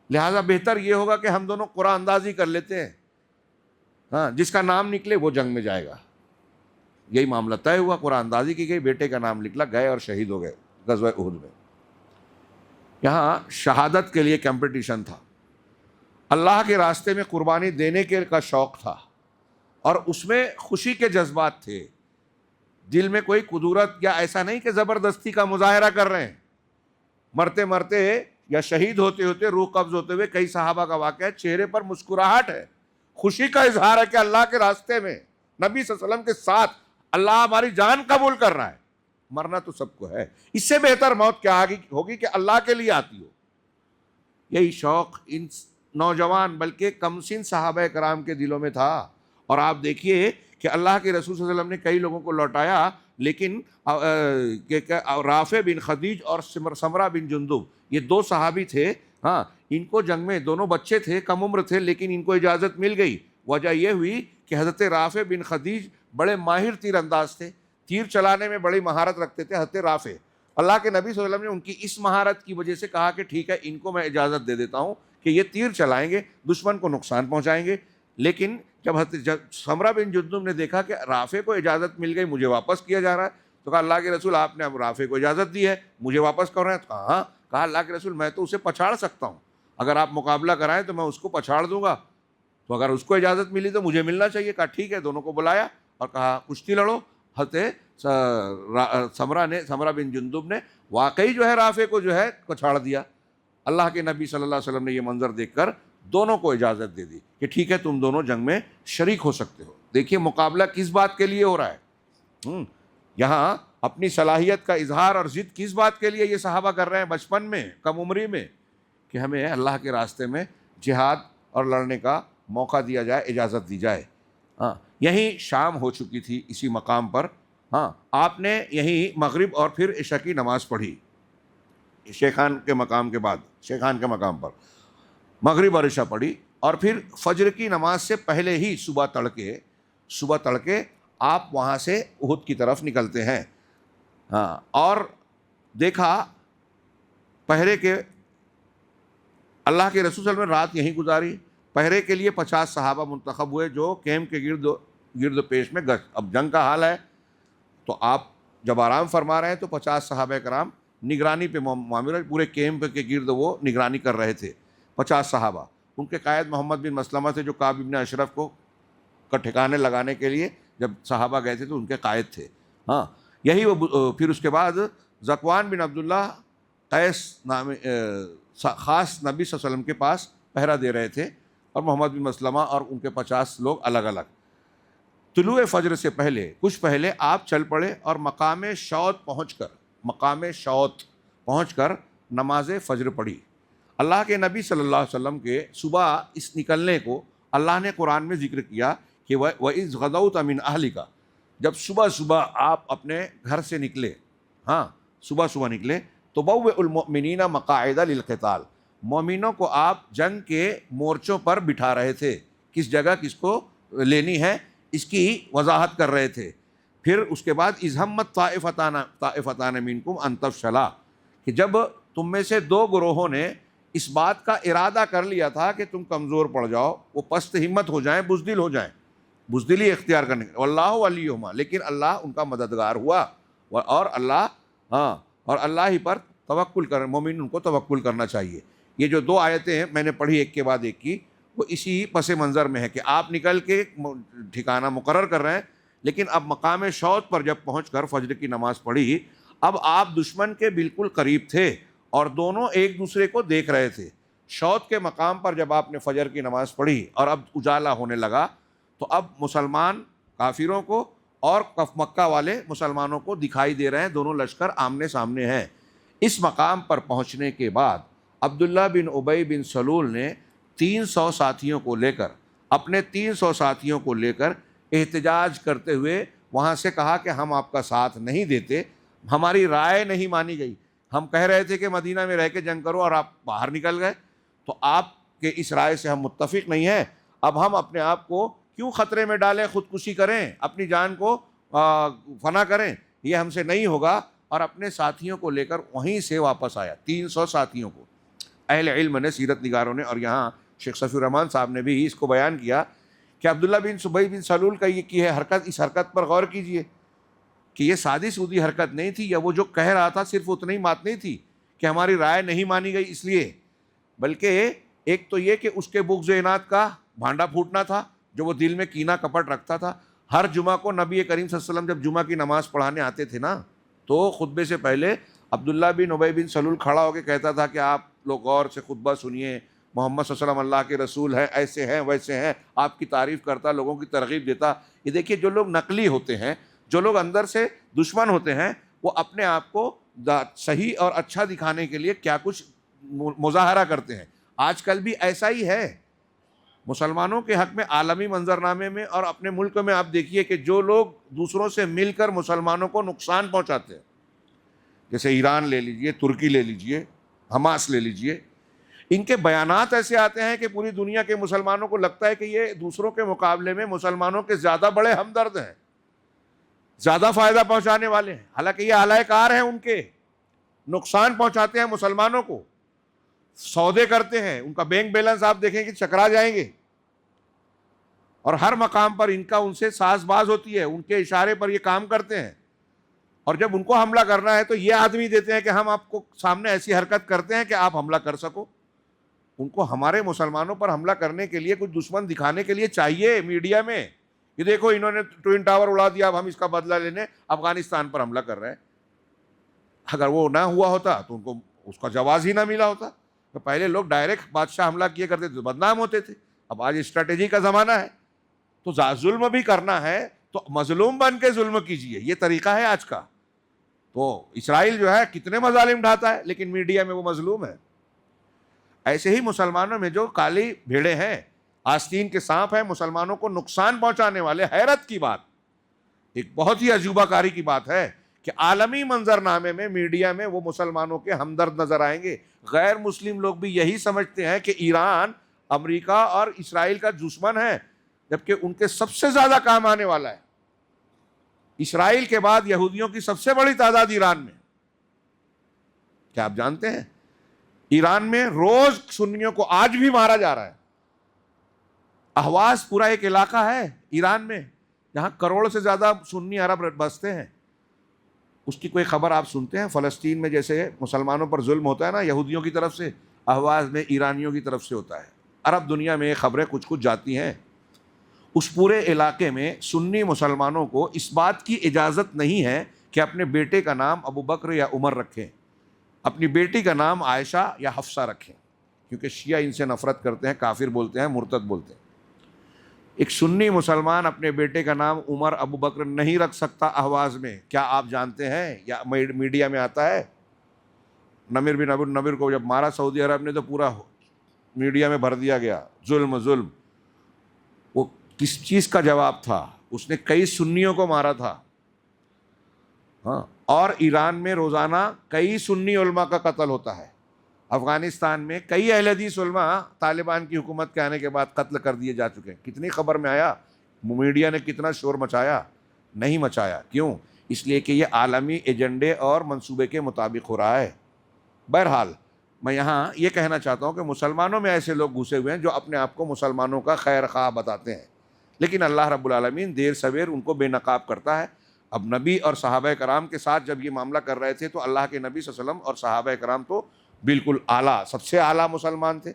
S2: لہٰذا بہتر یہ ہوگا کہ ہم دونوں قرآن اندازی کر لیتے ہیں، ہاں، جس کا نام نکلے وہ جنگ میں جائے گا۔ یہی معاملہ طے ہوا، قرآن اندازی کی گئی، بیٹے کا نام نکلا، گئے اور شہید ہو گئے غزوہ احد میں۔ یہاں شہادت کے لیے کمپٹیشن تھا، اللہ کے راستے میں قربانی دینے کے کا شوق تھا، اور اس میں خوشی کے جذبات تھے، دل میں کوئی قدورت یا ایسا نہیں کہ زبردستی کا مظاہرہ کر رہے ہیں۔ مرتے مرتے یا شہید ہوتے ہوتے، روح قبض ہوتے ہوئے کئی صحابہ کا واقعہ ہے، چہرے پر مسکراہٹ ہے، خوشی کا اظہار ہے کہ اللہ کے راستے میں نبی صلی اللہ علیہ وسلم کے ساتھ اللہ ہماری جان قبول کر رہا ہے۔ مرنا تو سب کو ہے، اس سے بہتر موت کیا ہوگی کہ اللہ کے لیے آتی ہو۔ یہی شوق ان نوجوان بلکہ کم سن صحابہ کرام کے دلوں میں تھا، اور آپ دیکھیے کہ اللہ کے رسول صلی اللہ علیہ وسلم نے کئی لوگوں کو لوٹایا، لیکن رافع بن خدیج اور سمرہ بن جندب، یہ 2 صحابی تھے، ہاں، ان کو جنگ میں، دونوں بچے تھے، کم عمر تھے، لیکن ان کو اجازت مل گئی۔ وجہ یہ ہوئی کہ حضرت رافع بن خدیج بڑے ماہر تیر انداز تھے، تیر چلانے میں بڑی مہارت رکھتے تھے، حضرت رافع۔ اللہ کے نبی صلی اللہ علیہ وسلم نے ان کی اس مہارت کی وجہ سے کہا کہ ٹھیک ہے، ان کو میں اجازت دے دیتا ہوں کہ یہ تیر چلائیں گے، دشمن کو نقصان پہنچائیں گے۔ لیکن جب سمرہ بن جندب نے دیکھا کہ رافع کو اجازت مل گئی، مجھے واپس کیا جا رہا ہے، تو کہا اللہ کے رسول آپ نے اب رافع کو اجازت دی ہے، مجھے واپس کر رہے ہیں؟ ہاں۔ کہا اللہ کے رسول میں تو اسے پچھاڑ سکتا ہوں، اگر آپ مقابلہ کرائیں تو میں اس کو پچھاڑ دوں گا، تو اگر اس کو اجازت ملی تو مجھے ملنا چاہیے۔ کہا ٹھیک ہے، دونوں کو بلایا اور کہا کشتی لڑو۔ حضرت سمرہ بن جندب نے واقعی جو ہے رافع کو جو ہے پچھاڑ دیا۔ اللہ کے نبی صلی اللہ علیہ وسلم نے یہ منظر دیکھ کر دونوں کو اجازت دے دی کہ ٹھیک ہے، تم دونوں جنگ میں شریک ہو سکتے ہو۔ دیکھیے مقابلہ کس بات کے لیے ہو رہا ہے، یہاں اپنی صلاحیت کا اظہار اور ضد کس بات کے لیے یہ صحابہ کر رہے ہیں بچپن میں، کم عمری میں، کہ ہمیں اللہ کے راستے میں جہاد اور لڑنے کا موقع دیا جائے، اجازت دی جائے۔ ہاں، یہیں شام ہو چکی تھی اسی مقام پر۔ ہاں، آپ نے یہیں مغرب اور پھر عشاء کی نماز پڑھی شیخان کے مقام کے بعد، شیخان کے مقام پر مغرب اور عشاء پڑھی، اور پھر فجر کی نماز سے پہلے ہی صبح تڑکے آپ وہاں سے احد کی طرف نکلتے ہیں۔ ہاں، اور دیکھا پہرے کے اللہ کے رسول صلی اللہ علیہ وسلم نے رات یہیں گزاری۔ پہرے کے لیے 50 صحابہ منتخب ہوئے جو کیمپ کے گرد و پیش میں گشت۔ اب جنگ کا حال ہے تو آپ جب آرام فرما رہے ہیں تو 50 صحابہ کرام نگرانی پہ معاملہ، پورے کیمپ کے گرد وہ نگرانی کر رہے تھے۔ 50 صحابہ، ان کے قائد محمد بن مسلمہ تھے جو کعب بن اشرف کو ٹھکانے لگانے کے لیے جب صحابہ گئے تھے تو ان کے قائد تھے۔ ہاں، یہی وہ پھر اس کے بعد ذکوان بن عبداللہ قیس نام خاص نبی صلی اللہ علیہ وسلم کے پاس پہرا دے رہے تھے، اور محمد بن مسلمہ اور ان کے 50 لوگ الگ الگ۔ طلوع فجر سے کچھ پہلے آپ چل پڑے اور مقام شوط پہنچ کر نماز فجر پڑھی۔ اللہ کے نبی صلی اللہ علیہ وسلم کے صبح اس نکلنے کو اللہ نے قرآن میں ذکر کیا کہ وَإِذْ غَدَوْتَ مِنْ أَهْلِكَ، جب صبح آپ اپنے گھر سے نکلے، ہاں صبح نکلے، تو بَوِّئُ الْمُؤْمِنِينَ مَقَاعِدَ لِلْقِتَالِ، مومنوں کو آپ جنگ کے مورچوں پر بٹھا رہے تھے، کس جگہ کس کو لینی ہے اس کی وضاحت کر رہے تھے۔ پھر اس کے بعد اِذْ هَمَّتْ طَائِفَتَانِ مِنْكُمْ أَن تَفْشَلَا، کہ جب تم میں سے 2 گروہوں نے اس بات کا ارادہ کر لیا تھا کہ تم کمزور پڑ جاؤ، وہ پست ہمت ہو جائیں، بزدل ہو جائیں، بزدلی اختیار کرنے، واللہ ولیہما، لیکن اللہ ان کا مددگار ہوا، اور اللہ ہی پر توکل کر، مومن ان کو توکل کرنا چاہیے۔ یہ جو 2 آیتیں ہیں میں نے پڑھی ایک کے بعد ایک کی، وہ اسی پس منظر میں ہے کہ آپ نکل کے ٹھکانہ مقرر کر رہے ہیں، لیکن اب مقام شوط پر جب پہنچ کر فجر کی نماز پڑھی، اب آپ دشمن کے بالکل قریب تھے اور دونوں ایک دوسرے کو دیکھ رہے تھے۔ شوط کے مقام پر جب آپ نے فجر کی نماز پڑھی اور اب اجالا ہونے لگا، تو اب مسلمان کافروں کو اور مکہ والے مسلمانوں کو دکھائی دے رہے ہیں، دونوں لشکر آمنے سامنے ہیں۔ اس مقام پر پہنچنے کے بعد عبداللہ بن ابی بن سلول نے 300 ساتھیوں کو لے کر، اپنے 300 ساتھیوں کو لے کر احتجاج کرتے ہوئے وہاں سے کہا کہ ہم آپ کا ساتھ نہیں دیتے، ہماری رائے نہیں مانی گئی، ہم کہہ رہے تھے کہ مدینہ میں رہ کے جنگ کرو اور آپ باہر نکل گئے، تو آپ کے اس رائے سے ہم متفق نہیں ہیں، اب ہم اپنے آپ کو کیوں خطرے میں ڈالیں، خودکشی کریں، اپنی جان کو فنا کریں، یہ ہم سے نہیں ہوگا، اور اپنے ساتھیوں کو لے کر وہیں سے واپس آیا، 300 ساتھیوں کو۔ اہل علم نے، سیرت نگاروں نے، اور یہاں شیخ صفی الرحمن صاحب نے بھی اس کو بیان کیا کہ عبداللہ بن ابی بن سلول کا یہ کی ہے حرکت، اس حرکت پر غور کیجئے کہ یہ سادی سودی حرکت نہیں تھی، یا وہ جو کہہ رہا تھا صرف اتنی ہی بات نہیں تھی کہ ہماری رائے نہیں مانی گئی اس لیے، بلکہ ایک تو یہ کہ اس کے بغض و عناد کا بھانڈا پھوٹنا تھا، جو وہ دل میں کینہ کپٹ رکھتا تھا۔ ہر جمعہ کو نبی کریم صلی اللہ علیہ وسلم جب جمعہ کی نماز پڑھانے آتے تھے نا، تو خطبے سے پہلے عبداللہ بن ابی بن سلول کھڑا ہو کے کہتا تھا کہ آپ لوگ غور سے خطبہ سنیے، محمد صلی اللہ علیہ وسلم اللہ کے رسول ہیں، ایسے ہیں ویسے ہیں، آپ کی تعریف کرتا، لوگوں کی ترغیب دیتا۔ یہ دیکھیے، جو لوگ نقلی ہوتے ہیں، جو لوگ اندر سے دشمن ہوتے ہیں، وہ اپنے آپ کو صحیح اور اچھا دکھانے کے لیے کیا کچھ مظاہرہ کرتے ہیں۔ آج کل بھی ایسا ہی ہے مسلمانوں کے حق میں، عالمی منظرنامے میں اور اپنے ملک میں آپ دیکھیے کہ جو لوگ دوسروں سے مل کر مسلمانوں کو نقصان پہنچاتے ہیں، جیسے ایران لے لیجئے، ترکی لے لیجئے، حماس لے لیجئے، ان کے بیانات ایسے آتے ہیں کہ پوری دنیا کے مسلمانوں کو لگتا ہے کہ یہ دوسروں کے مقابلے میں مسلمانوں کے زیادہ بڑے ہمدرد ہیں، زیادہ فائدہ پہنچانے والے ہیں، حالانکہ یہ اعلی کار ہیں، ان کے نقصان پہنچاتے ہیں مسلمانوں کو، سودے کرتے ہیں، ان کا بینک بیلنس آپ دیکھیں کہ چکرا جائیں گے، اور ہر مقام پر ان کا ان سے ساز باز ہوتی ہے، ان کے اشارے پر یہ کام کرتے ہیں، اور جب ان کو حملہ کرنا ہے تو یہ آدمی دیتے ہیں کہ ہم آپ کو سامنے ایسی حرکت کرتے ہیں کہ آپ حملہ کر سکو۔ ان کو ہمارے مسلمانوں پر حملہ کرنے کے لیے کچھ دشمن دکھانے کے لیے چاہیے میڈیا میں، یہ دیکھو انہوں نے ٹوئن ٹاور اڑا دیا، اب ہم اس کا بدلہ لینے افغانستان پر حملہ کر رہے ہیں۔ اگر وہ نہ ہوا ہوتا تو ان کو اس کا جواز ہی نہ ملا ہوتا، تو پہلے لوگ ڈائریکٹ بادشاہ حملہ کیے کرتے تھے تو بدنام ہوتے تھے، اب آج اسٹریٹجی کا زمانہ ہے، تو ظلم بھی کرنا ہے تو مظلوم بن کے ظلم کیجئے، یہ طریقہ ہے آج کا۔ تو اسرائیل جو ہے کتنے مظالم ڈھاتا ہے، لیکن میڈیا میں وہ مظلوم ہے۔ ایسے ہی مسلمانوں میں جو کالی بھیڑے ہیں، آستین کے سانپ ہیں، مسلمانوں کو نقصان پہنچانے والے، حیرت کی بات، ایک بہت ہی عجوبہ کاری کی بات ہے کہ عالمی منظرنامے میں میڈیا میں وہ مسلمانوں کے ہمدرد نظر آئیں گے۔ غیر مسلم لوگ بھی یہی سمجھتے ہیں کہ ایران امریکہ اور اسرائیل کا دشمن ہے، جبکہ ان کے سب سے زیادہ کام آنے والا ہے۔ اسرائیل کے بعد یہودیوں کی سب سے بڑی تعداد ایران میں، کیا آپ جانتے ہیں؟ ایران میں روز سنیوں کو آج بھی مارا جا رہا ہے۔ اہواز پورا ایک علاقہ ہے ایران میں جہاں کروڑ سے زیادہ سنی عرب بستے ہیں، اس کی کوئی خبر آپ سنتے ہیں؟ فلسطین میں جیسے مسلمانوں پر ظلم ہوتا ہے نا یہودیوں کی طرف سے، اہواز میں ایرانیوں کی طرف سے ہوتا ہے۔ عرب دنیا میں یہ خبریں کچھ کچھ جاتی ہیں۔ اس پورے علاقے میں سنی مسلمانوں کو اس بات کی اجازت نہیں ہے کہ اپنے بیٹے کا نام ابو بکر یا عمر رکھیں، اپنی بیٹی کا نام عائشہ یا حفصہ رکھیں، کیونکہ شیعہ ان سے نفرت کرتے ہیں، کافر بولتے ہیں، مرتد بولتے ہیں۔ ایک سنی مسلمان اپنے بیٹے کا نام عمر ابو بکر نہیں رکھ سکتا اہواز میں، کیا آپ جانتے ہیں؟ یا میڈیا میں آتا ہے؟ نمر بن ابو النمر کو جب مارا سعودی عرب نے تو پورا میڈیا میں بھر دیا گیا، ظلم ظلم۔ وہ کس چیز کا جواب تھا؟ اس نے کئی سنیوں کو مارا تھا، ہاں، اور ایران میں روزانہ کئی سنی علماء کا قتل ہوتا ہے۔ افغانستان میں کئی اہل حدیث علماء طالبان کی حکومت کے آنے کے بعد قتل کر دیے جا چکے ہیں۔ کتنی خبر میں آیا، میڈیا نے کتنا شور مچایا؟ نہیں مچایا، کیوں؟ اس لیے کہ یہ عالمی ایجنڈے اور منصوبے کے مطابق ہو رہا ہے۔ بہرحال میں یہاں یہ کہنا چاہتا ہوں کہ مسلمانوں میں ایسے لوگ گھسے ہوئے ہیں جو اپنے آپ کو مسلمانوں کا خیر خواہ بتاتے ہیں، لیکن اللہ رب العالمین دیر سویر ان کو بے نقاب کرتا ہے۔ اب نبی اور صحابہ کرام کے ساتھ جب یہ معاملہ کر رہے تھے تو اللہ کے نبی صلی اللہ علیہ وسلم اور صحابہ کرام تو بالکل اعلیٰ، سب سے اعلیٰ مسلمان تھے،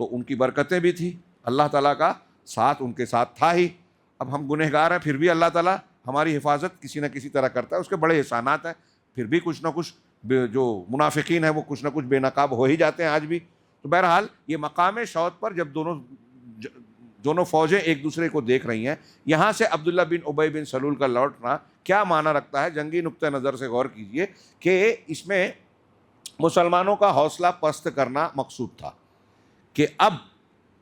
S2: تو ان کی برکتیں بھی تھیں، اللہ تعالیٰ کا ساتھ ان کے ساتھ تھا ہی۔ اب ہم گنہگار ہیں، پھر بھی اللہ تعالیٰ ہماری حفاظت کسی نہ کسی طرح کرتا ہے، اس کے بڑے احسانات ہیں، پھر بھی کچھ نہ کچھ جو منافقین ہیں وہ کچھ نہ کچھ بے نقاب ہو ہی جاتے ہیں آج بھی۔ تو بہرحال یہ مقام شوت پر جب دونوں فوجیں ایک دوسرے کو دیکھ رہی ہیں، یہاں سے عبداللہ بن ابی بن سلول کا لوٹنا کیا معنی رکھتا ہے؟ جنگی نقطہ نظر سے غور کیجئے کہ اس میں مسلمانوں کا حوصلہ پست کرنا مقصود تھا، کہ اب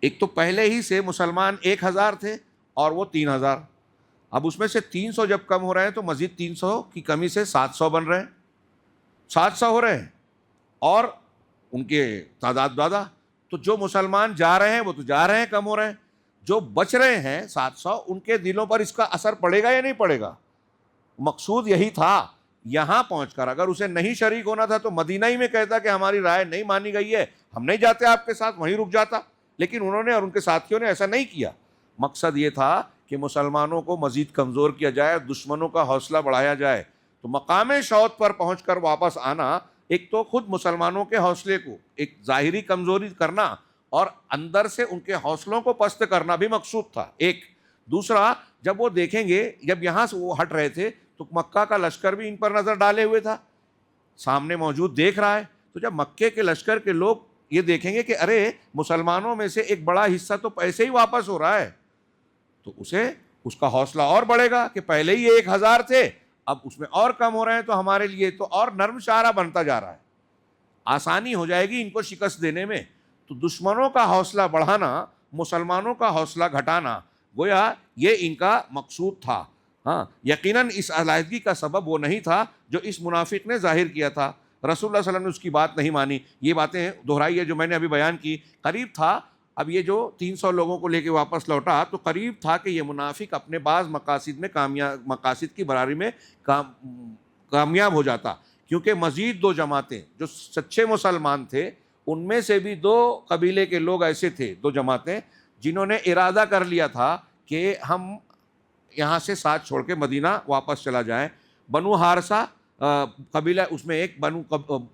S2: ایک تو پہلے ہی سے مسلمان 1000 تھے اور وہ 3000، اب اس میں سے 300 جب کم ہو رہے ہیں تو مزید 300 کی کمی سے 700 بن رہے ہیں، 700 ہو رہے ہیں، اور ان کے تعداد زیادہ، تو جو مسلمان جا رہے ہیں وہ تو جا رہے ہیں، کم ہو رہے ہیں، جو بچ رہے ہیں 700، ان کے دلوں پر اس کا اثر پڑے گا یا نہیں پڑے گا؟ مقصود یہی تھا۔ یہاں پہنچ کر اگر اسے نہیں شریک ہونا تھا تو مدینہ ہی میں کہتا کہ ہماری رائے نہیں مانی گئی ہے، ہم نہیں جاتے آپ کے ساتھ، وہیں رک جاتا، لیکن انہوں نے اور ان کے ساتھیوں نے ایسا نہیں کیا۔ مقصد یہ تھا کہ مسلمانوں کو مزید کمزور کیا جائے، دشمنوں کا حوصلہ بڑھایا جائے۔ تو مقام شوت پر پہنچ کر واپس آنا، ایک تو خود مسلمانوں کے حوصلے کو ایک ظاہری کمزوری کرنا اور اندر سے ان کے حوصلوں کو پست کرنا بھی مقصود تھا، ایک۔ دوسرا، جب وہ دیکھیں گے، جب یہاں سے وہ ہٹ رہے تھے تو مکہ کا لشکر بھی ان پر نظر ڈالے ہوئے تھا، سامنے موجود دیکھ رہا ہے، تو جب مکے کے لشکر کے لوگ یہ دیکھیں گے کہ ارے مسلمانوں میں سے ایک بڑا حصہ تو پیسے ہی واپس ہو رہا ہے، تو اسے اس کا حوصلہ اور بڑھے گا کہ پہلے ہی 1000 تھے، اب اس میں اور کم ہو رہے ہیں، تو ہمارے لیے تو اور نرم شارہ بنتا جا رہا ہے، آسانی ہو جائے گی ان کو شکست دینے میں۔ تو دشمنوں کا حوصلہ بڑھانا، مسلمانوں کا حوصلہ گھٹانا، گویا یہ ان کا مقصود تھا۔ ہاں، یقیناً اس علیحدگی کا سبب وہ نہیں تھا جو اس منافق نے ظاہر کیا تھا، رسول اللہ صلی اللہ علیہ وسلم نے اس کی بات نہیں مانی۔ یہ باتیں دہرائی ہے جو میں نے ابھی بیان کی، قریب تھا اب یہ جو 300 لوگوں کو لے کے واپس لوٹا تو قریب تھا کہ یہ منافق اپنے بعض مقاصد میں مقاصد کی براری میں کامیاب ہو جاتا، کیونکہ مزید 2 جماعتیں جو سچے مسلمان تھے ان میں سے بھی 2 قبیلے کے لوگ ایسے تھے، 2 جماعتیں جنہوں نے ارادہ کر لیا تھا کہ ہم یہاں سے ساتھ چھوڑ کے مدینہ واپس چلا جائیں۔ بنو حارثہ قبیلہ، اس میں ایک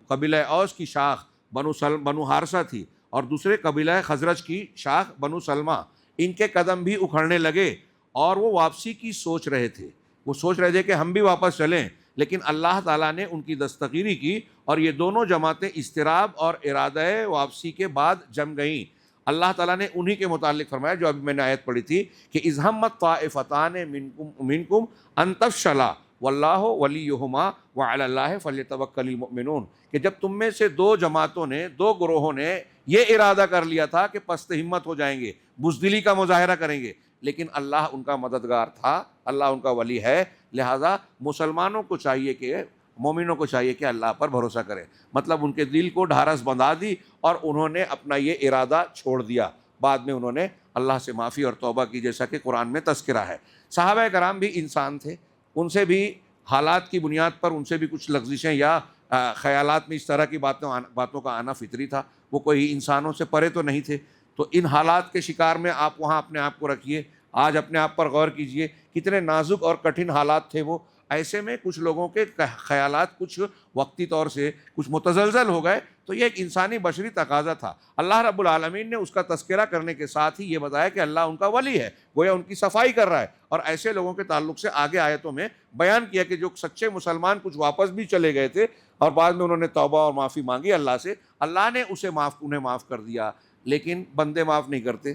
S2: قبیلہ اوس کی شاخ بنو حارثہ تھی اور دوسرے قبیلہ خزرج کی شاخ بنو سلمہ، ان کے قدم بھی اکھڑنے لگے اور وہ واپسی کی سوچ رہے تھے، وہ سوچ رہے تھے کہ ہم بھی واپس چلیں، لیکن اللہ تعالیٰ نے ان کی دستگیری کی اور یہ دونوں جماعتیں اضطراب اور ارادہ واپسی کے بعد جم گئیں۔ اللہ تعالیٰ نے انہی کے متعلق فرمایا جو ابھی میں نے آیت پڑھی تھی کہ اذ ہمت طائفتان منکم ان تفشلا واللہ ولیہما وعلی اللہ فلیتوکل المؤمنون، کہ جب تم میں سے 2 جماعتوں نے، 2 گروہوں نے یہ ارادہ کر لیا تھا کہ پست ہمت ہو جائیں گے، بزدلی کا مظاہرہ کریں گے، لیکن اللہ ان کا مددگار تھا، اللہ ان کا ولی ہے، لہٰذا مسلمانوں کو چاہیے کہ مومنوں کو چاہیے کہ اللہ پر بھروسہ کریں۔ مطلب ان کے دل کو ڈھارس بندھا دی اور انہوں نے اپنا یہ ارادہ چھوڑ دیا، بعد میں انہوں نے اللہ سے معافی اور توبہ کی، جیسا کہ قرآن میں تذکرہ ہے۔ صحابہ کرام بھی انسان تھے، ان سے بھی حالات کی بنیاد پر ان سے بھی کچھ لغزشیں یا خیالات میں اس طرح کی باتوں کا آنا فطری تھا، وہ کوئی انسانوں سے پرے تو نہیں تھے۔ تو ان حالات کے شکار میں آپ وہاں اپنے آپ کو رکھیے، آج اپنے آپ پر غور کیجئے، کتنے نازک اور کٹھن حالات تھے وہ۔ ایسے میں کچھ لوگوں کے خیالات کچھ وقتی طور سے کچھ متزلزل ہو گئے، تو یہ ایک انسانی بشری تقاضا تھا۔ اللہ رب العالمین نے اس کا تذکرہ کرنے کے ساتھ ہی یہ بتایا کہ اللہ ان کا ولی ہے، گویا ان کی صفائی کر رہا ہے، اور ایسے لوگوں کے تعلق سے آگے آیتوں میں بیان کیا کہ جو سچے مسلمان کچھ واپس بھی چلے گئے تھے اور بعد میں انہوں نے توبہ اور معافی مانگی اللہ سے، اللہ نے انہیں معاف کر دیا، لیکن بندے معاف نہیں کرتے،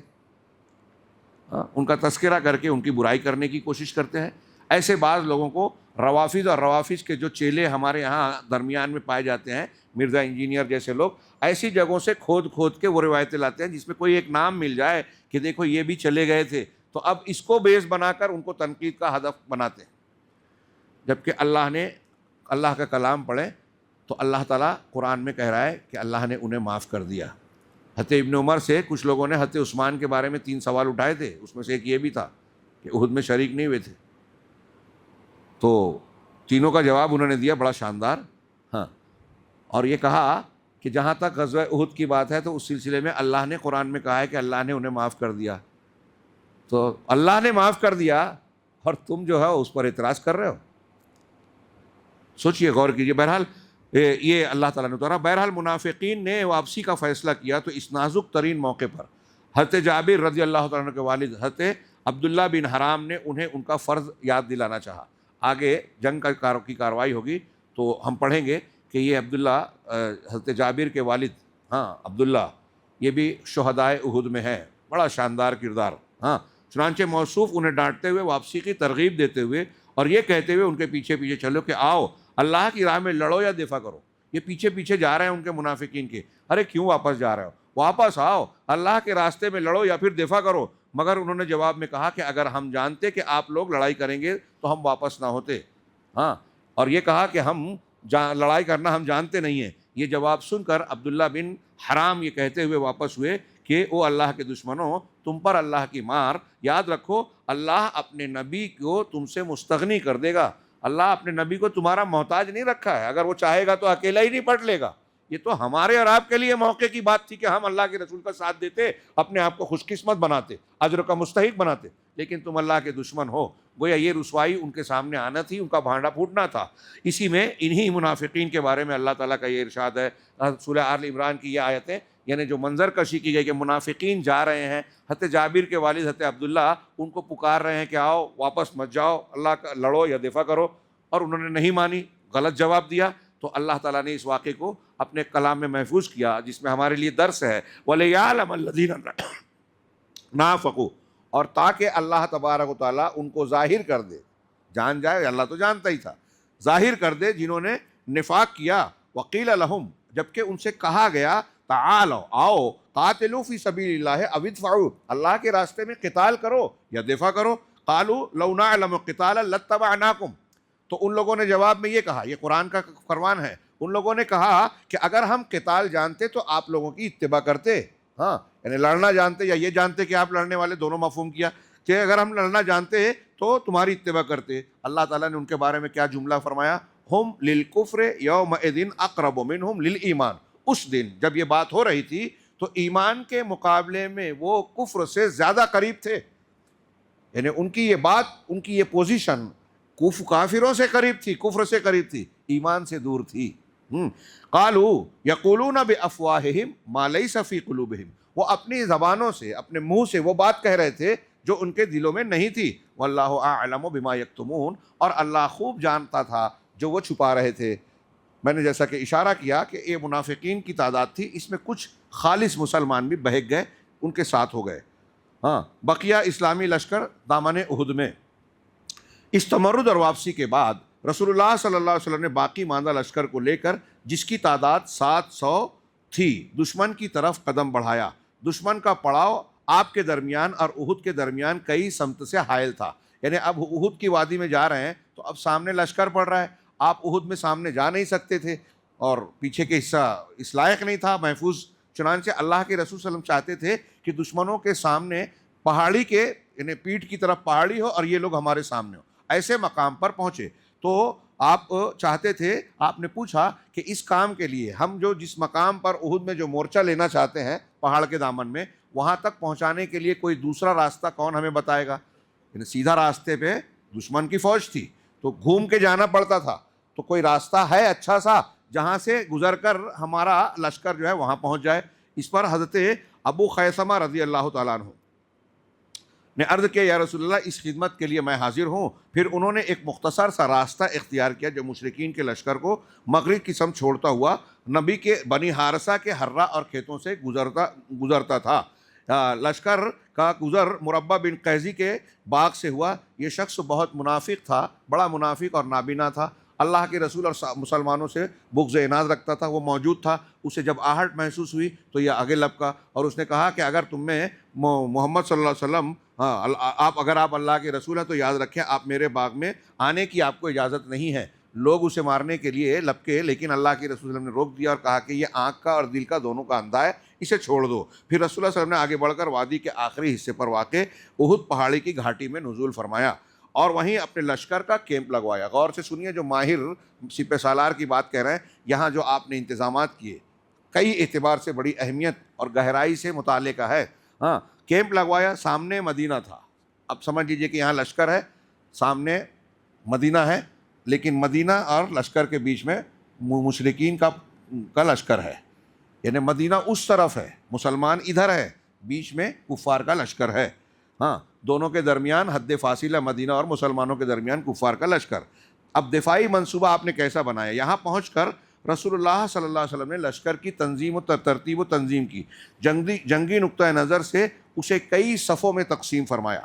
S2: ان کا تذکرہ کر کے ان کی برائی کرنے کی کوشش کرتے ہیں۔ ایسے بعض لوگوں کو روافض اور روافض کے جو چیلے ہمارے یہاں درمیان میں پائے جاتے ہیں، مرزا انجینئر جیسے لوگ، ایسی جگہوں سے کھود کے وہ روایتیں لاتے ہیں جس میں کوئی ایک نام مل جائے کہ دیکھو یہ بھی چلے گئے تھے، تو اب اس کو بیس بنا کر ان کو تنقید کا ہدف بناتے ہیں، جبکہ اللہ کا کلام پڑھیں تو اللہ تعالیٰ قرآن میں کہہ رہا ہے کہ اللہ نے انہیں معاف کر دیا۔ حضرت ابن عمر سے کچھ لوگوں نے حضرت عثمان کے بارے میں 3 سوال اٹھائے تھے، اس میں سے ایک یہ بھی تھا کہ احد میں شریک نہیں ہوئے تھے، تو تینوں کا جواب انہوں نے دیا بڑا شاندار، اور یہ کہا کہ جہاں تک غزوہ احد کی بات ہے تو اس سلسلے میں اللہ نے قرآن میں کہا ہے کہ اللہ نے انہیں معاف کر دیا، تو اللہ نے معاف کر دیا اور تم جو ہے اس پر اعتراض کر رہے ہو، سوچئے، غور کیجئے۔ بہرحال یہ اللہ تعالیٰ نے اتارا۔ بہرحال منافقین نے واپسی کا فیصلہ کیا تو اس نازک ترین موقع پر حضرت جابر رضی اللہ تعالیٰ عنہ کے والد حضرت عبداللہ بن حرام نے انہیں ان کا فرض یاد دلانا چاہا۔ آگے جنگ کی کارروائی ہوگی تو ہم پڑھیں گے کہ یہ عبداللہ حضرت جابر کے والد، عبداللہ، یہ بھی شہدائے احد میں ہے، بڑا شاندار کردار۔ چنانچہ موصوف انہیں ڈانٹتے ہوئے، واپسی کی ترغیب دیتے ہوئے اور یہ کہتے ہوئے ان کے پیچھے پیچھے چلو کہ آؤ اللہ کی راہ میں لڑو یا دفاع کرو۔ یہ پیچھے پیچھے جا رہے ہیں ان کے منافقین کے، ارے کیوں واپس جا رہے ہو، واپس آؤ، اللہ کے راستے میں لڑو یا پھر دفاع کرو۔ مگر انہوں نے جواب میں کہا کہ اگر ہم جانتے کہ آپ لوگ لڑائی کریں گے تو ہم واپس نہ ہوتے، اور یہ کہا کہ ہم لڑائی کرنا ہم جانتے نہیں ہیں۔ یہ جواب سن کر عبداللہ بن حرام یہ کہتے ہوئے واپس ہوئے کہ او اللہ کے دشمنوں، تم پر اللہ کی مار، یاد رکھو اللہ اپنے نبی کو تم سے مستغنی کر دے گا، اللہ اپنے نبی کو تمہارا محتاج نہیں رکھا ہے، اگر وہ چاہے گا تو اکیلا ہی نہیں پٹ لے گا۔ یہ تو ہمارے اور آپ کے لیے موقع کی بات تھی کہ ہم اللہ کے رسول کا ساتھ دیتے، اپنے آپ کو خوش قسمت بناتے، اجر کا مستحق بناتے، لیکن تم اللہ کے دشمن ہو۔ گویا یہ رسوائی ان کے سامنے آنا تھی، ان کا بھانڈا پھوٹنا تھا۔ اسی میں انہی منافقین کے بارے میں اللہ تعالیٰ کا یہ ارشاد ہے، سورہ آل عمران کی یہ آیتیں، یعنی جو منظر کشی کی گئی کہ منافقین جا رہے ہیں، حضرت جابر کے والد حضرت عبداللہ ان کو پکار رہے ہیں کہ آؤ واپس مت جاؤ، اللہ کا لڑو یا دفاع کرو، اور انہوں نے نہیں مانی، غلط جواب دیا۔ تو اللہ تعالیٰ نے اس واقعے کو اپنے کلام میں محفوظ کیا، جس میں ہمارے لیے درس ہے، وَلِيَعْلَمَ الَّذِينَ نَافَقُوا، اور تاکہ اللہ تبارک و تعالیٰ ان کو ظاہر کر دے، جان جائے، اللہ تو جانتا ہی تھا، ظاہر کر دے جنہوں نے نفاق کیا۔ وَقِيلَ لَهُمْ، جبکہ ان سے کہا گیا، تعالوا، آؤ، قاتلوا فی سبیل اللہ او ادفعوا، اللہ کے راستے میں قتال کرو یا دفاع کرو۔ قالوا لو نعلم قتالا لاتبعناکم، تو ان لوگوں نے جواب میں یہ کہا، یہ قرآن کا فرمان ہے، ان لوگوں نے کہا کہ اگر ہم قتال جانتے تو آپ لوگوں کی اتباع کرتے، ہاں یعنی لڑنا جانتے یا یہ جانتے کہ آپ لڑنے والے، دونوں مفہوم کیا کہ اگر ہم لڑنا جانتے تو تمہاری اتباع کرتے۔ اللہ تعالیٰ نے ان کے بارے میں کیا جملہ فرمایا؟ ہم للکفر یومئذ اقرب منہم للایمان، اس دن جب یہ بات ہو رہی تھی تو ایمان کے مقابلے میں وہ کفر سے زیادہ قریب تھے، یعنی ان کی یہ بات، ان کی یہ پوزیشن کافروں سے قریب تھی، کفر سے قریب تھی، ایمان سے دور تھی۔ قالوا یقولون بافواہہم ما لیس فی قلوبہم، وہ اپنی زبانوں سے، اپنے منہ سے وہ بات کہہ رہے تھے جو ان کے دلوں میں نہیں تھی۔ واللہ اعلم بما یکتمون، اور اللہ خوب جانتا تھا جو وہ چھپا رہے تھے۔ میں نے جیسا کہ اشارہ کیا کہ یہ منافقین کی تعداد تھی، اس میں کچھ خالص مسلمان بھی بہک گئے، ان کے ساتھ ہو گئے۔ ہاں، بقیہ اسلامی لشکر دامن احد میں۔ اس تمرد اور واپسی کے بعد رسول اللہ صلی اللہ علیہ وسلم نے باقی ماندہ لشکر کو لے کر، جس کی تعداد 700 تھی، دشمن کی طرف قدم بڑھایا۔ دشمن کا پڑاؤ آپ کے درمیان اور احد کے درمیان کئی سمت سے حائل تھا، یعنی اب احد کی وادی میں جا رہے ہیں تو اب سامنے لشکر پڑ رہا ہے، آپ احد میں سامنے جا نہیں سکتے تھے اور پیچھے کے حصہ اس لائق نہیں تھا محفوظ۔ چنانچہ اللہ کے رسول صلی اللہ علیہ وسلم چاہتے تھے کہ دشمنوں کے سامنے پہاڑی کے، یعنی پیٹھ کی طرف پہاڑی ہو اور یہ لوگ ہمارے سامنے ہو، ایسے مقام پر پہنچے۔ تو آپ چاہتے تھے، آپ نے پوچھا کہ اس کام کے لیے ہم جو جس مقام پر احد میں جو مورچہ لینا چاہتے ہیں پہاڑ کے دامن میں، وہاں تک پہنچانے کے لیے کوئی دوسرا راستہ کون ہمیں بتائے گا؟ یعنی سیدھا راستے پہ دشمن کی فوج تھی تو گھوم کے جانا پڑتا تھا، تو کوئی راستہ ہے اچھا سا جہاں سے گزر کر ہمارا لشکر جو ہے وہاں پہنچ جائے؟ اس پر حضرت ابو خیثمہ رضی اللہ تعالیٰ عنہ نے عرض کیا، یا رسول اللہ، اس خدمت کے لیے میں حاضر ہوں۔ پھر انہوں نے ایک مختصر سا راستہ اختیار کیا جو مشرکین کے لشکر کو مغرب کی سمت چھوڑتا ہوا نبی کے بنی حارثہ کے حرہ اور کھیتوں سے گزرتا تھا۔ لشکر کا گزر مربع بن قیزی کے باغ سے ہوا۔ یہ شخص بہت منافق تھا، بڑا منافق اور نابینا تھا، اللہ کے رسول اور مسلمانوں سے بغض عناد رکھتا تھا۔ وہ موجود تھا، اسے جب آہٹ محسوس ہوئی تو یہ آگے لپکا اور اس نے کہا کہ اگر تم میں محمد صلی اللہ علیہ وسلم، اگر آپ اللہ کے رسول ہیں تو یاد رکھیں آپ میرے باغ میں آنے کی آپ کو اجازت نہیں ہے۔ لوگ اسے مارنے کے لیے لپکے، لیکن اللہ کے رسول صلی اللہ علیہ وسلم نے روک دیا اور کہا کہ یہ آنکھ کا اور دل کا دونوں کا اندھا ہے، اسے چھوڑ دو۔ پھر رسول اللہ صلی اللہ علیہ وسلم نے آگے بڑھ کر وادی کے آخری حصے پر واقع احد پہاڑی کی گھاٹی میں نزول فرمایا اور وہیں اپنے لشکر کا کیمپ لگوایا۔ غور سے سنیے، جو ماہر سپہ سالار کی بات کہہ رہے ہیں، یہاں جو آپ نے انتظامات کیے کئی اعتبار سے بڑی اہمیت اور گہرائی سے مطالعے کا ہے۔ ہاں، کیمپ لگوایا، سامنے مدینہ تھا۔ اب سمجھ لیجئے کہ یہاں لشکر ہے، سامنے مدینہ ہے، لیکن مدینہ اور لشکر کے بیچ میں مشرکین کا لشکر ہے، یعنی مدینہ اس طرف ہے، مسلمان ادھر ہے، بیچ میں کفار کا لشکر ہے۔ ہاں، دونوں کے درمیان حد فاصلہ مدینہ اور مسلمانوں کے درمیان کفار کا لشکر۔ اب دفاعی منصوبہ آپ نے کیسا بنایا؟ یہاں پہنچ کر رسول اللہ صلی اللہ علیہ وسلم نے لشکر کی تنظیم و ترتیب و تنظیم کی، جنگی نقطۂ نظر سے اسے کئی صفوں میں تقسیم فرمایا،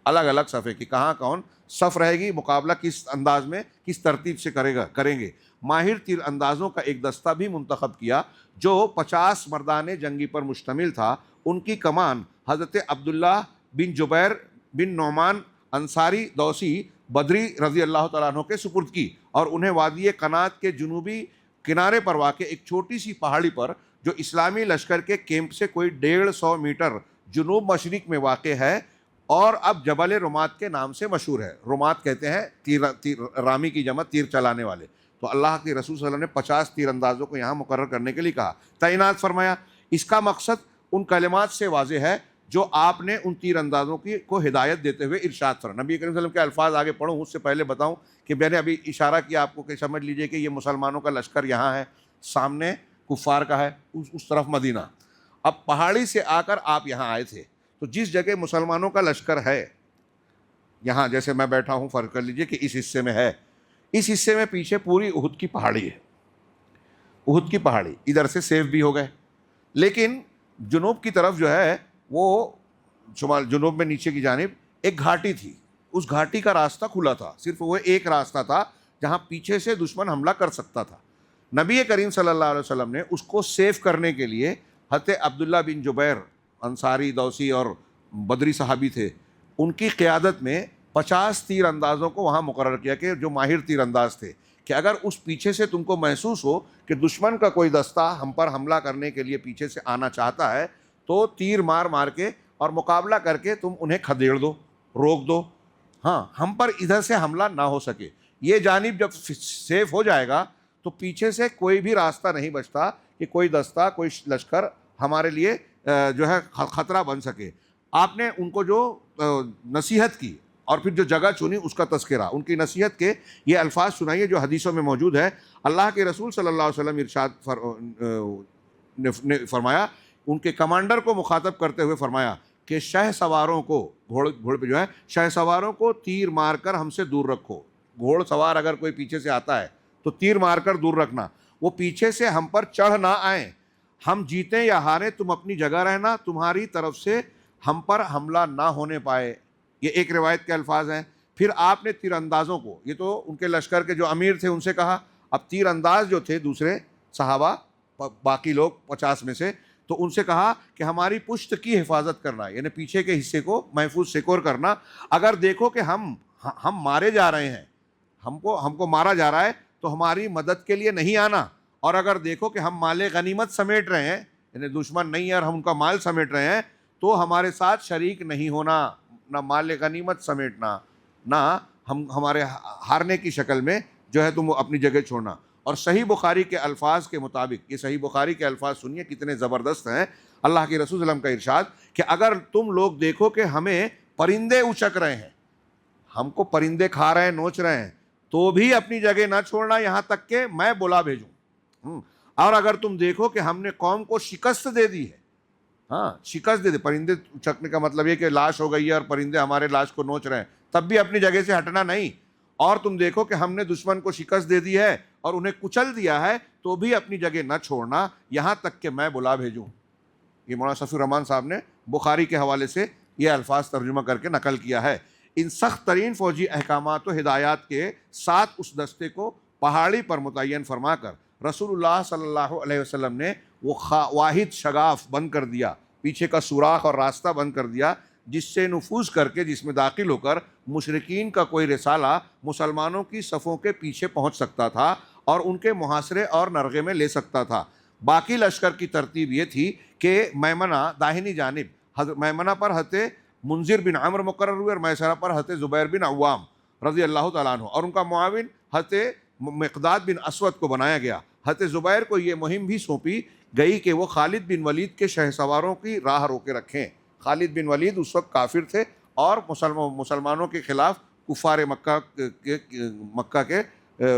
S2: الگ الگ صفحے کی، کہاں کون صف رہے گی، مقابلہ کس انداز میں کس ترتیب سے کریں گے۔ ماہر تیر اندازوں کا ایک دستہ بھی منتخب کیا جو 50 مردان جنگی پر مشتمل تھا۔ ان کی کمان حضرت عبداللہ بن جبیر بن نعمان انصاری دوسی بدری رضی اللہ تعالیٰ عنہ کے سپرد کی، اور انہیں وادی قنات کے جنوبی کنارے پر واقع ایک چھوٹی سی پہاڑی پر، جو اسلامی لشکر کے کیمپ سے کوئی 150 میٹر جنوب مشرق میں واقع ہے اور اب جبل رمات کے نام سے مشہور ہے۔ رمات کہتے ہیں تیر رامی کی جمع تیر چلانے والے۔ تو اللہ کے رسول صلی اللہ علیہ وسلم نے 50 تیر اندازوں کو یہاں مقرر کرنے کے لیے کہا، تعینات فرمایا۔ اس کا مقصد ان کلمات سے واضح ہے جو آپ نے ان تیر اندازوں کو ہدایت دیتے ہوئے ارشاد فرمایا۔ نبی کریم صلی اللہ علیہ وسلم کے الفاظ آگے پڑھوں اس سے پہلے بتاؤں کہ میں نے ابھی اشارہ کیا آپ کو کہ سمجھ لیجئے کہ یہ مسلمانوں کا لشکر یہاں ہے، سامنے کفار کا ہے، اس طرف مدینہ۔ اب پہاڑی سے آ کر آپ یہاں آئے تھے، تو جس جگہ مسلمانوں کا لشکر ہے، یہاں جیسے میں بیٹھا ہوں، فرض کر لیجئے کہ اس حصے میں ہے، اس حصے میں پیچھے پوری احد کی پہاڑی ہے، احد کی پہاڑی ادھر سے سیف بھی ہو گئے، لیکن جنوب کی طرف جو ہے وہ شمال جنوب میں نیچے کی جانب ایک گھاٹی تھی، اس گھاٹی کا راستہ کھلا تھا، صرف وہ ایک راستہ تھا جہاں پیچھے سے دشمن حملہ کر سکتا تھا۔ نبی کریم صلی اللہ علیہ وسلم نے اس کو سیف کرنے کے لیے حضرت عبداللہ بن جبیر انصاری دوسی اور بدری صحابی تھے، ان کی قیادت میں 50 تیر اندازوں کو وہاں مقرر کیا کہ جو ماہر تیر انداز تھے، کہ اگر اس پیچھے سے تم کو محسوس ہو کہ دشمن کا کوئی دستہ ہم پر حملہ کرنے کے لیے پیچھے سے آنا چاہتا ہے تو تیر مار مار کے اور مقابلہ کر کے تم انہیں کھدیڑ دو، روک دو، ہاں ہم پر ادھر سے حملہ نہ ہو سکے۔ یہ جانب جب سیف ہو جائے گا تو پیچھے سے کوئی بھی راستہ نہیں بچتا کہ کوئی دستہ، کوئی لشکر ہمارے لیے جو ہے خطرہ بن سکے۔ آپ نے ان کو جو نصیحت کی اور پھر جو جگہ چنی اس کا تذکرہ، ان کی نصیحت کے یہ الفاظ سنائیے جو حدیثوں میں موجود ہے۔ اللہ کے رسول صلی اللہ علیہ وسلم ارشاد نے فرمایا، ان کے کمانڈر کو مخاطب کرتے ہوئے فرمایا کہ شہ سواروں کو، گھوڑے پہ جو ہے، شہ سواروں کو تیر مار کر ہم سے دور رکھو۔ گھوڑ سوار اگر کوئی پیچھے سے آتا ہے تو تیر مار کر دور رکھنا، وہ پیچھے سے ہم پر چڑھ نہ آئیں، ہم جیتیں یا ہاریں تم اپنی جگہ رہنا، تمہاری طرف سے ہم پر حملہ نہ ہونے پائے۔ یہ ایک روایت کے الفاظ ہیں۔ پھر آپ نے تیر اندازوں کو، یہ تو ان کے لشکر کے جو امیر تھے ان سے کہا، اب تیر انداز جو تھے دوسرے صحابہ، باقی لوگ 50 میں سے، تو ان سے کہا کہ ہماری پشت کی حفاظت کرنا، یعنی پیچھے کے حصے کو محفوظ سیکور کرنا۔ اگر دیکھو کہ ہم مارے جا رہے ہیں، ہم کو مارا جا رہا ہے تو ہماری مدد کے لیے نہیں آنا، اور اگر دیکھو کہ ہم مال غنیمت سمیٹ رہے ہیں، یعنی دشمن نہیں ہے اور ہم ان کا مال سمیٹ رہے ہیں، تو ہمارے ساتھ شریک نہیں ہونا، نہ مال غنیمت سمیٹنا، نہ ہمارے ہارنے کی شکل میں جو ہے تم اپنی جگہ چھوڑنا۔ اور صحیح بخاری کے الفاظ کے مطابق، یہ صحیح بخاری کے الفاظ سنیے کتنے زبردست ہیں، اللہ کے رسول صلی اللہ علیہ وسلم کا ارشاد کہ اگر تم لوگ دیکھو کہ ہمیں پرندے اچک رہے ہیں، ہم کو پرندے کھا رہے ہیں، نوچ رہے ہیں، تو بھی اپنی جگہ نہ چھوڑنا یہاں تک کہ میں بلا بھیجوں۔ اور اگر تم دیکھو کہ ہم نے قوم کو شکست دے دی ہے، ہاں شکست دے دی، پرندے اچکنے کا مطلب یہ کہ لاش ہو گئی ہے اور پرندے ہمارے لاش کو نوچ رہے ہیں، تب بھی اپنی جگہ سے ہٹنا نہیں۔ اور تم دیکھو کہ ہم نے دشمن کو شکست دے دی ہے اور انہیں کچل دیا ہے، تو بھی اپنی جگہ نہ چھوڑنا یہاں تک کہ میں بلا بھیجوں۔ یہ مولانا صفی الرحمان صاحب نے بخاری کے حوالے سے یہ الفاظ ترجمہ کر کے نقل کیا ہے۔ ان سخت ترین فوجی احکامات و ہدایات کے ساتھ اس دستے کو پہاڑی پر متعین فرما کر رسول اللہ صلی اللہ علیہ وسلم نے وہ واحد شگاف بند کر دیا، پیچھے کا سوراخ اور راستہ بند کر دیا، جس سے نفوذ کر کے، جس میں داخل ہو کر مشرکین کا کوئی رسالہ مسلمانوں کی صفوں کے پیچھے پہنچ سکتا تھا اور ان کے محاصرے اور نرغے میں لے سکتا تھا۔ باقی لشکر کی ترتیب یہ تھی کہ میمنہ داہنی جانب، میمنہ پر حضرت منذر بن عمر مقرر ہوئے اور میسرہ پر حضرت زبیر بن عوام رضی اللہ تعالیٰ عنہ، اور ان کا معاون حضرت مقداد بن اسود کو بنایا گیا۔ حضرت زبیر کو یہ مہم بھی سونپی گئی کہ وہ خالد بن ولید کے شہ سواروں کی راہ روکے رکھیں۔ خالد بن ولید اس وقت کافر تھے اور مسلمانوں کے خلاف کفار مکہ کے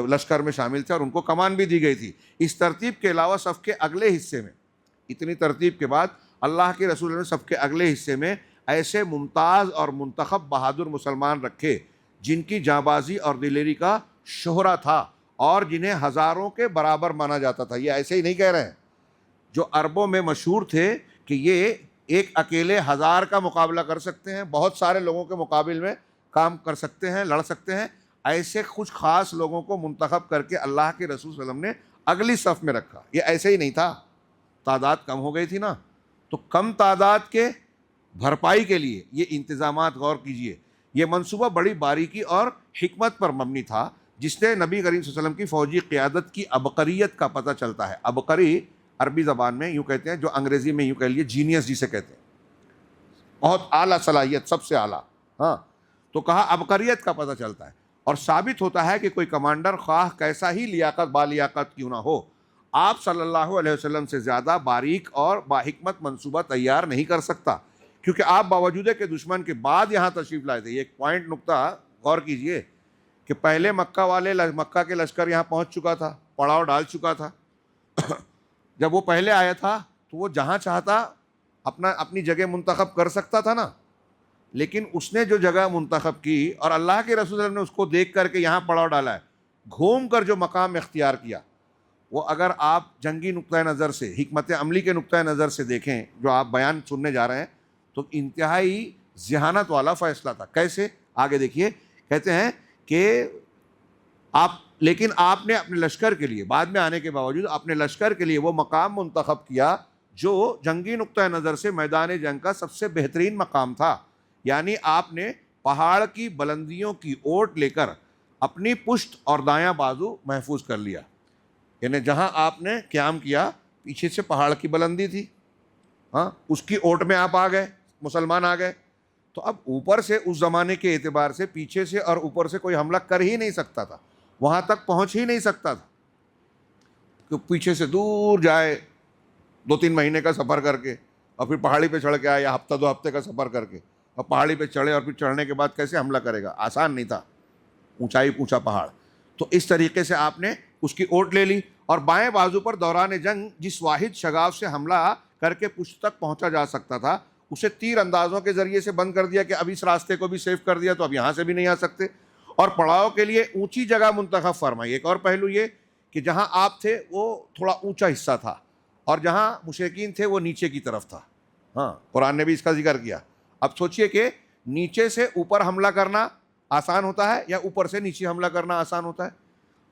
S2: لشکر میں شامل تھے اور ان کو کمان بھی دی گئی تھی۔ اس ترتیب کے علاوہ صف کے اگلے حصے میں، اتنی ترتیب کے بعد اللہ کے رسول نے صف کے اگلے حصے میں ایسے ممتاز اور منتخب بہادر مسلمان رکھے جن کی جانبازی اور دلیری کا شہرہ تھا اور جنہیں ہزاروں کے برابر مانا جاتا تھا۔ یہ ایسے ہی نہیں کہہ رہے ہیں، جو عربوں میں مشہور تھے کہ یہ ایک اکیلے 1000 کا مقابلہ کر سکتے ہیں، بہت سارے لوگوں کے مقابل میں کام کر سکتے ہیں، لڑ سکتے ہیں، ایسے کچھ خاص لوگوں کو منتخب کر کے اللہ کے رسول صلی اللہ علیہ وسلم نے اگلی صف میں رکھا۔ یہ ایسے ہی نہیں تھا، تعداد کم ہو گئی تھی نا، تو کم تعداد کے بھرپائی کے لیے یہ انتظامات غور کیجئے۔ یہ منصوبہ بڑی باریکی اور حکمت پر مبنی تھا، جس سے نبی کریم صلی اللہ علیہ وسلم کی فوجی قیادت کی عبقریت کا پتہ چلتا ہے۔ عبقری عربی زبان میں یوں کہتے ہیں، جو انگریزی میں یوں کہہ لیے جینیس جسے کہتے ہیں، بہت اعلیٰ صلاحیت، سب سے اعلیٰ، ہاں، تو کہا عبقریت کا پتہ چلتا ہے، اور ثابت ہوتا ہے کہ کوئی کمانڈر خواہ کیسا ہی بالیاقت کیوں نہ ہو، آپ صلی اللہ علیہ وسلم سے زیادہ باریک اور باحکمت منصوبہ تیار نہیں کر سکتا، کیونکہ آپ باوجود کہ دشمن کے بعد یہاں تشریف لائے تھے۔ یہ ایک پوائنٹ نقطہ غور کیجئے کہ پہلے مکہ کے لشکر یہاں پہنچ چکا تھا، پڑاؤ ڈال چکا تھا۔ جب وہ پہلے آیا تھا تو وہ جہاں چاہتا اپنی جگہ منتخب کر سکتا تھا نا، لیکن اس نے جو جگہ منتخب کی اور اللہ کے رسول صلی اللہ علیہ وسلم نے اس کو دیکھ کر کے یہاں پڑاؤ ڈالا ہے، گھوم کر جو مقام اختیار کیا، وہ اگر آپ جنگی نقطۂ نظر سے، حکمت عملی کے نقطۂ نظر سے دیکھیں جو آپ بیان سننے جا رہے ہیں، تو انتہائی ذہانت والا فیصلہ تھا۔ کیسے؟ آگے دیکھیے، کہتے ہیں کہ لیکن آپ نے اپنے لشکر کے لیے، بعد میں آنے کے باوجود اپنے لشکر کے لیے وہ مقام منتخب کیا جو جنگی نقطۂ نظر سے میدان جنگ کا سب سے بہترین مقام تھا، یعنی آپ نے پہاڑ کی بلندیوں کی اوٹ لے کر اپنی پشت اور دایاں بازو محفوظ کر لیا، یعنی جہاں آپ نے قیام کیا پیچھے سے پہاڑ کی بلندی تھی، ہاں اس کی اوٹ میں آپ آ گئے، مسلمان آ گئے، تو اب اوپر سے اس زمانے کے اعتبار سے پیچھے سے اور اوپر سے کوئی حملہ کر ہی نہیں سکتا تھا، وہاں تک پہنچ ہی نہیں سکتا تھا کہ پیچھے سے دور جائے 2-3 مہینے کا سفر کر کے اور پھر پہاڑی پہ چڑھ کے آئے، یا ہفتہ 2 ہفتے کا سفر کر کے اور پہاڑی پہ چڑھے، اور پھر چڑھنے کے بعد کیسے حملہ کرے گا؟ آسان نہیں تھا، اونچا پہاڑ. تو اس طریقے سے آپ نے اس کی اوٹ لے لی، اور بائیں بازو پر دوران جنگ جس واحد شگاف سے حملہ کر کے پشت تک پہنچا جا سکتا تھا اسے تیر اندازوں کے ذریعے سے بند کر دیا کہ اب اس راستے کو بھی سیف کر دیا تو اب یہاں سے بھی نہیں آ سکتے، اور پڑاؤ کے لیے اونچی جگہ منتخب فرمائی. ایک اور پہلو یہ کہ جہاں آپ تھے وہ تھوڑا اونچا حصہ تھا اور جہاں مشرکین تھے وہ نیچے کی طرف تھا. ہاں قرآن نے بھی اس کا ذکر کیا. اب سوچئے کہ نیچے سے اوپر حملہ کرنا آسان ہوتا ہے یا اوپر سے نیچے حملہ کرنا آسان ہوتا ہے؟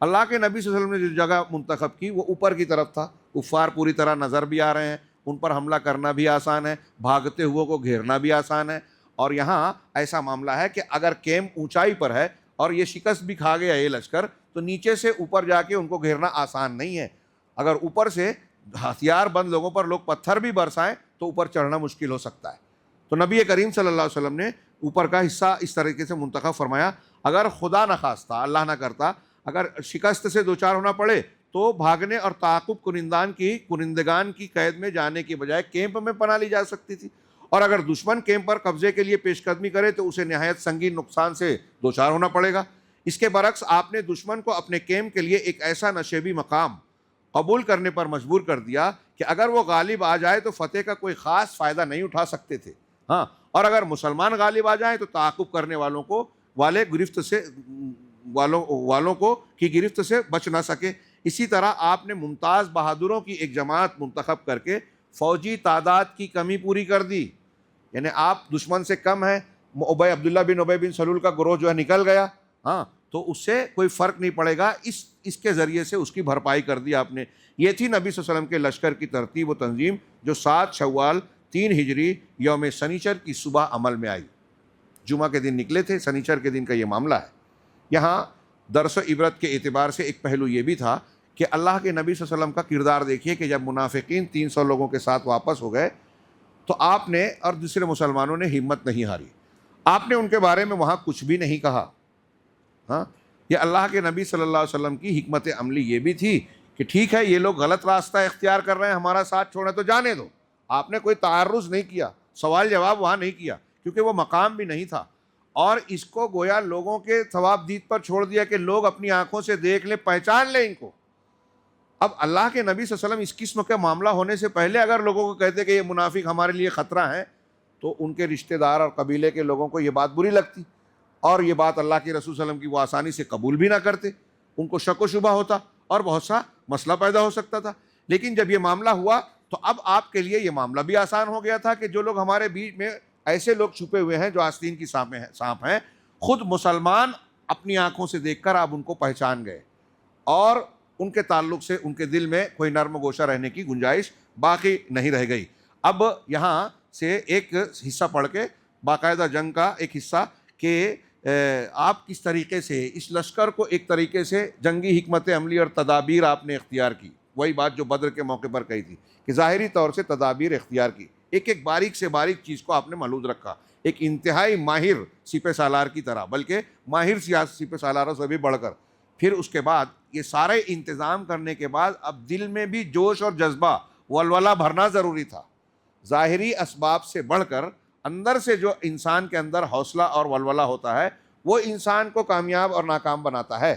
S2: اللہ کے نبی صلی اللہ علیہ وسلم نے جو جگہ منتخب کی وہ اوپر کی طرف تھا. کفار پوری طرح نظر بھی آ رہے ہیں، ان پر حملہ کرنا بھی آسان ہے، بھاگتے ہوئے کو گھیرنا بھی آسان ہے. اور یہاں ایسا معاملہ ہے کہ اگر کیمپ اونچائی پر ہے اور یہ شکست بھی کھا گیا یہ لشکر، تو نیچے سے اوپر جا کے ان کو گھیرنا آسان نہیں ہے. اگر اوپر سے ہتھیار بند لوگوں پر لوگ پتھر بھی برسائیں تو اوپر چڑھنا مشکل ہو سکتا ہے. تو نبی کریم صلی اللہ علیہ وسلم نے اوپر کا حصہ اس طریقے سے منتخب فرمایا. اگر خدا نخواستہ، اللہ نہ کرتا، اگر شکست سے دوچار ہونا پڑے تو بھاگنے اور تعاقب کنندگان کی قید میں جانے کی بجائے کیمپ میں پناہ لی جا سکتی تھی، اور اگر دشمن کیمپ پر قبضے کے لیے پیش قدمی کرے تو اسے نہایت سنگین نقصان سے دوچار ہونا پڑے گا. اس کے برعکس آپ نے دشمن کو اپنے کیمپ کے لیے ایک ایسا نشیبی مقام قبول کرنے پر مجبور کر دیا کہ اگر وہ غالب آ جائے تو فتح کا کوئی خاص فائدہ نہیں اٹھا سکتے تھے. ہاں، اور اگر مسلمان غالب آ جائیں تو تعاقب کرنے والوں کو کی گرفت سے بچ نہ سکے. اسی طرح آپ نے ممتاز بہادروں کی ایک جماعت منتخب کر کے فوجی تعداد کی کمی پوری کر دی. یعنی آپ دشمن سے کم ہیں، عبداللہ بن ابی بن سلول کا گروہ جو ہے نکل گیا، ہاں تو اس سے کوئی فرق نہیں پڑے گا، اس کے ذریعے سے اس کی بھرپائی کر دی آپ نے. یہ تھی نبی صلی اللہ علیہ وسلم کے لشکر کی ترتیب و تنظیم جو 7 شوال 3 ہجری یوم سنیچر کی صبح عمل میں آئی. جمعہ کے دن نکلے تھے، سنیچر کے دن کا یہ معاملہ ہے. یہاں درس و عبرت کے اعتبار سے ایک پہلو یہ بھی تھا کہ اللہ کے نبی صلی اللہ علیہ وسلم کا کردار دیکھیے کہ جب منافقین 300 لوگوں کے ساتھ واپس ہو گئے تو آپ نے اور دوسرے مسلمانوں نے ہمت نہیں ہاری. آپ نے ان کے بارے میں وہاں کچھ بھی نہیں کہا. ہاں، یہ اللہ کے نبی صلی اللہ علیہ وسلم کی حکمت عملی یہ بھی تھی کہ ٹھیک ہے یہ لوگ غلط راستہ اختیار کر رہے ہیں، ہمارا ساتھ چھوڑیں تو جانے دو. آپ نے کوئی تعرض نہیں کیا، سوال جواب وہاں نہیں کیا، کیونکہ وہ مقام بھی نہیں تھا. اور اس کو گویا لوگوں کے ثواب دید پر چھوڑ دیا کہ لوگ اپنی آنکھوں سے دیکھ لیں، پہچان لیں ان کو. اب اللہ کے نبی صلی اللہ علیہ وسلم اس قسم کا معاملہ ہونے سے پہلے اگر لوگوں کو کہتے کہ یہ منافق ہمارے لیے خطرہ ہیں تو ان کے رشتہ دار اور قبیلے کے لوگوں کو یہ بات بری لگتی، اور یہ بات اللہ کے رسول صلی اللہ علیہ وسلم کی وہ آسانی سے قبول بھی نہ کرتے، ان کو شک و شبہ ہوتا اور بہت سا مسئلہ پیدا ہو سکتا تھا. لیکن جب یہ معاملہ ہوا تو اب آپ کے لیے یہ معاملہ بھی آسان ہو گیا تھا کہ جو لوگ ہمارے بیچ میں ایسے لوگ چھپے ہوئے ہیں جو آستین کی سانپ ہیں، خود مسلمان اپنی آنکھوں سے دیکھ کر آپ ان کو پہچان گئے، اور ان کے تعلق سے ان کے دل میں کوئی نرم گوشہ رہنے کی گنجائش باقی نہیں رہ گئی. اب یہاں سے ایک حصہ پڑھ کے باقاعدہ جنگ کا ایک حصہ کہ آپ کس طریقے سے اس لشکر کو ایک طریقے سے جنگی حکمت عملی اور تدابیر آپ نے اختیار کی. وہی بات جو بدر کے موقع پر کہی تھی کہ ظاہری طور سے تدابیر اختیار کی، ایک ایک باریک سے باریک چیز کو آپ نے محلوظ رکھا، ایک انتہائی ماہر سپہ سالار کی طرح، بلکہ ماہر سپہ سالاروں سے بھی بڑھ کر. پھر اس کے بعد یہ سارے انتظام کرنے کے بعد اب دل میں بھی جوش اور جذبہ ولولہ بھرنا ضروری تھا. ظاہری اسباب سے بڑھ کر اندر سے جو انسان کے اندر حوصلہ اور ولولہ ہوتا ہے وہ انسان کو کامیاب اور ناکام بناتا ہے،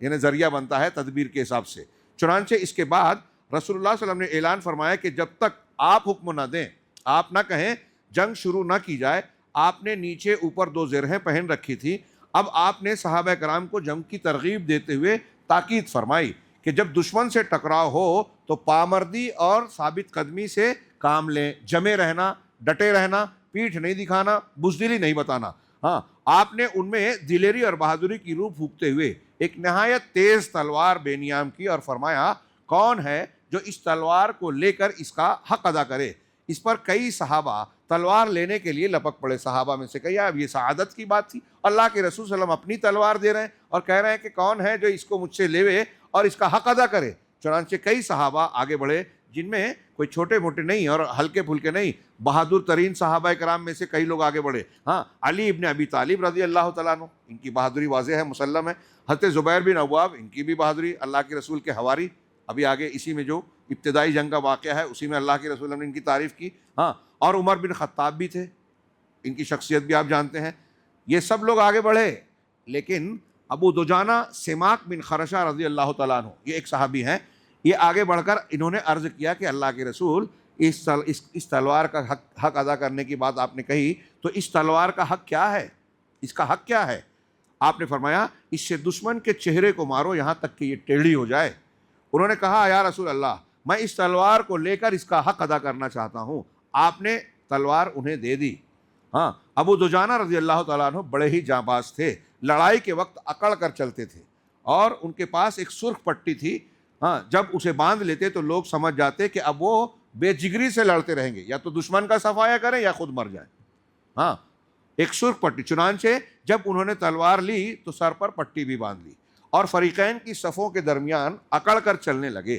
S2: یعنی ذریعہ بنتا ہے تدبیر کے حساب سے. چنانچہ اس کے بعد رسول اللہ صلی اللہ علیہ وسلم نے اعلان فرمایا کہ جب تک آپ حکم نہ دیں، آپ نہ کہیں، جنگ شروع نہ کی جائے. آپ نے نیچے اوپر 2 زرہیں پہن رکھی تھی. اب آپ نے صحابہ کرام کو جنگ کی ترغیب دیتے ہوئے تاکید فرمائی کہ جب دشمن سے ٹکراؤ ہو تو پامردی اور ثابت قدمی سے کام لیں، جمے رہنا، ڈٹے رہنا، پیٹھ نہیں دکھانا، بزدلی نہیں بتانا. ہاں، آپ نے ان میں دلیری اور بہادری کی روح پھونکتے ہوئے ایک نہایت تیز تلوار بے نیام کی اور فرمایا کون ہے جو اس تلوار کو لے کر اس کا حق ادا کرے. اس پر کئی صحابہ تلوار لینے کے لیے لپک پڑے. صحابہ میں سے کہی اب یہ سعادت کی بات تھی، اللہ کے رسول صلی اللہ علیہ وسلم اپنی تلوار دے رہے ہیں اور کہہ رہے ہیں کہ کون ہے جو اس کو مجھ سے لے اور اس کا حق ادا کرے. چنانچہ کئی صحابہ آگے بڑھے جن میں کوئی چھوٹے موٹے نہیں اور ہلکے پھلکے نہیں، بہادر ترین صحابہ کرام میں سے کئی لوگ آگے بڑھے. ہاں، علی ابن ابی طالب رضی اللہ تعالیٰ عنہ، ان کی بہادری واضح ہے، مسلم ہے. حضرت زبیر بن عوام، ان کی بھی بہادری، اللہ کے رسول کے حواری. ابھی آگے اسی میں جو ابتدائی جنگ کا واقعہ ہے اسی میں اللہ کے رسول نے ان کی تعریف کی. ہاں، اور عمر بن خطاب بھی تھے، ان کی شخصیت بھی آپ جانتے ہیں. یہ سب لوگ آگے بڑھے، لیکن ابو دجانہ سماک بن خرشہ رضی اللہ تعالیٰ عنہ، یہ ایک صحابی ہیں، یہ آگے بڑھ کر انہوں نے عرض کیا کہ اللہ کے رسول، اس تلوار کا حق ادا کرنے کی بات آپ نے کہی، تو اس تلوار کا حق کیا ہے؟ اس کا حق کیا ہے؟ آپ نے فرمایا اس سے دشمن کے چہرے کو مارو یہاں تک کہ یہ ٹیڑھی ہو جائے. انہوں نے کہا یا رسول اللہ، میں اس تلوار کو لے کر اس کا حق ادا کرنا چاہتا ہوں. آپ نے تلوار انہیں دے دی. ہاں، ابو دجانہ رضی اللہ تعالیٰ عنہ بڑے ہی جانباز تھے، لڑائی کے وقت اکڑ کر چلتے تھے، اور ان کے پاس ایک سرخ پٹی تھی. ہاں، جب اسے باندھ لیتے تو لوگ سمجھ جاتے کہ اب وہ بے جگری سے لڑتے رہیں گے، یا تو دشمن کا صفایا کریں یا خود مر جائیں. ہاں، ایک سرخ پٹی. چنانچہ جب انہوں نے تلوار لی تو سر پر پٹی بھی باندھ لی اور فریقین کی صفوں کے درمیان اکڑ کر چلنے لگے.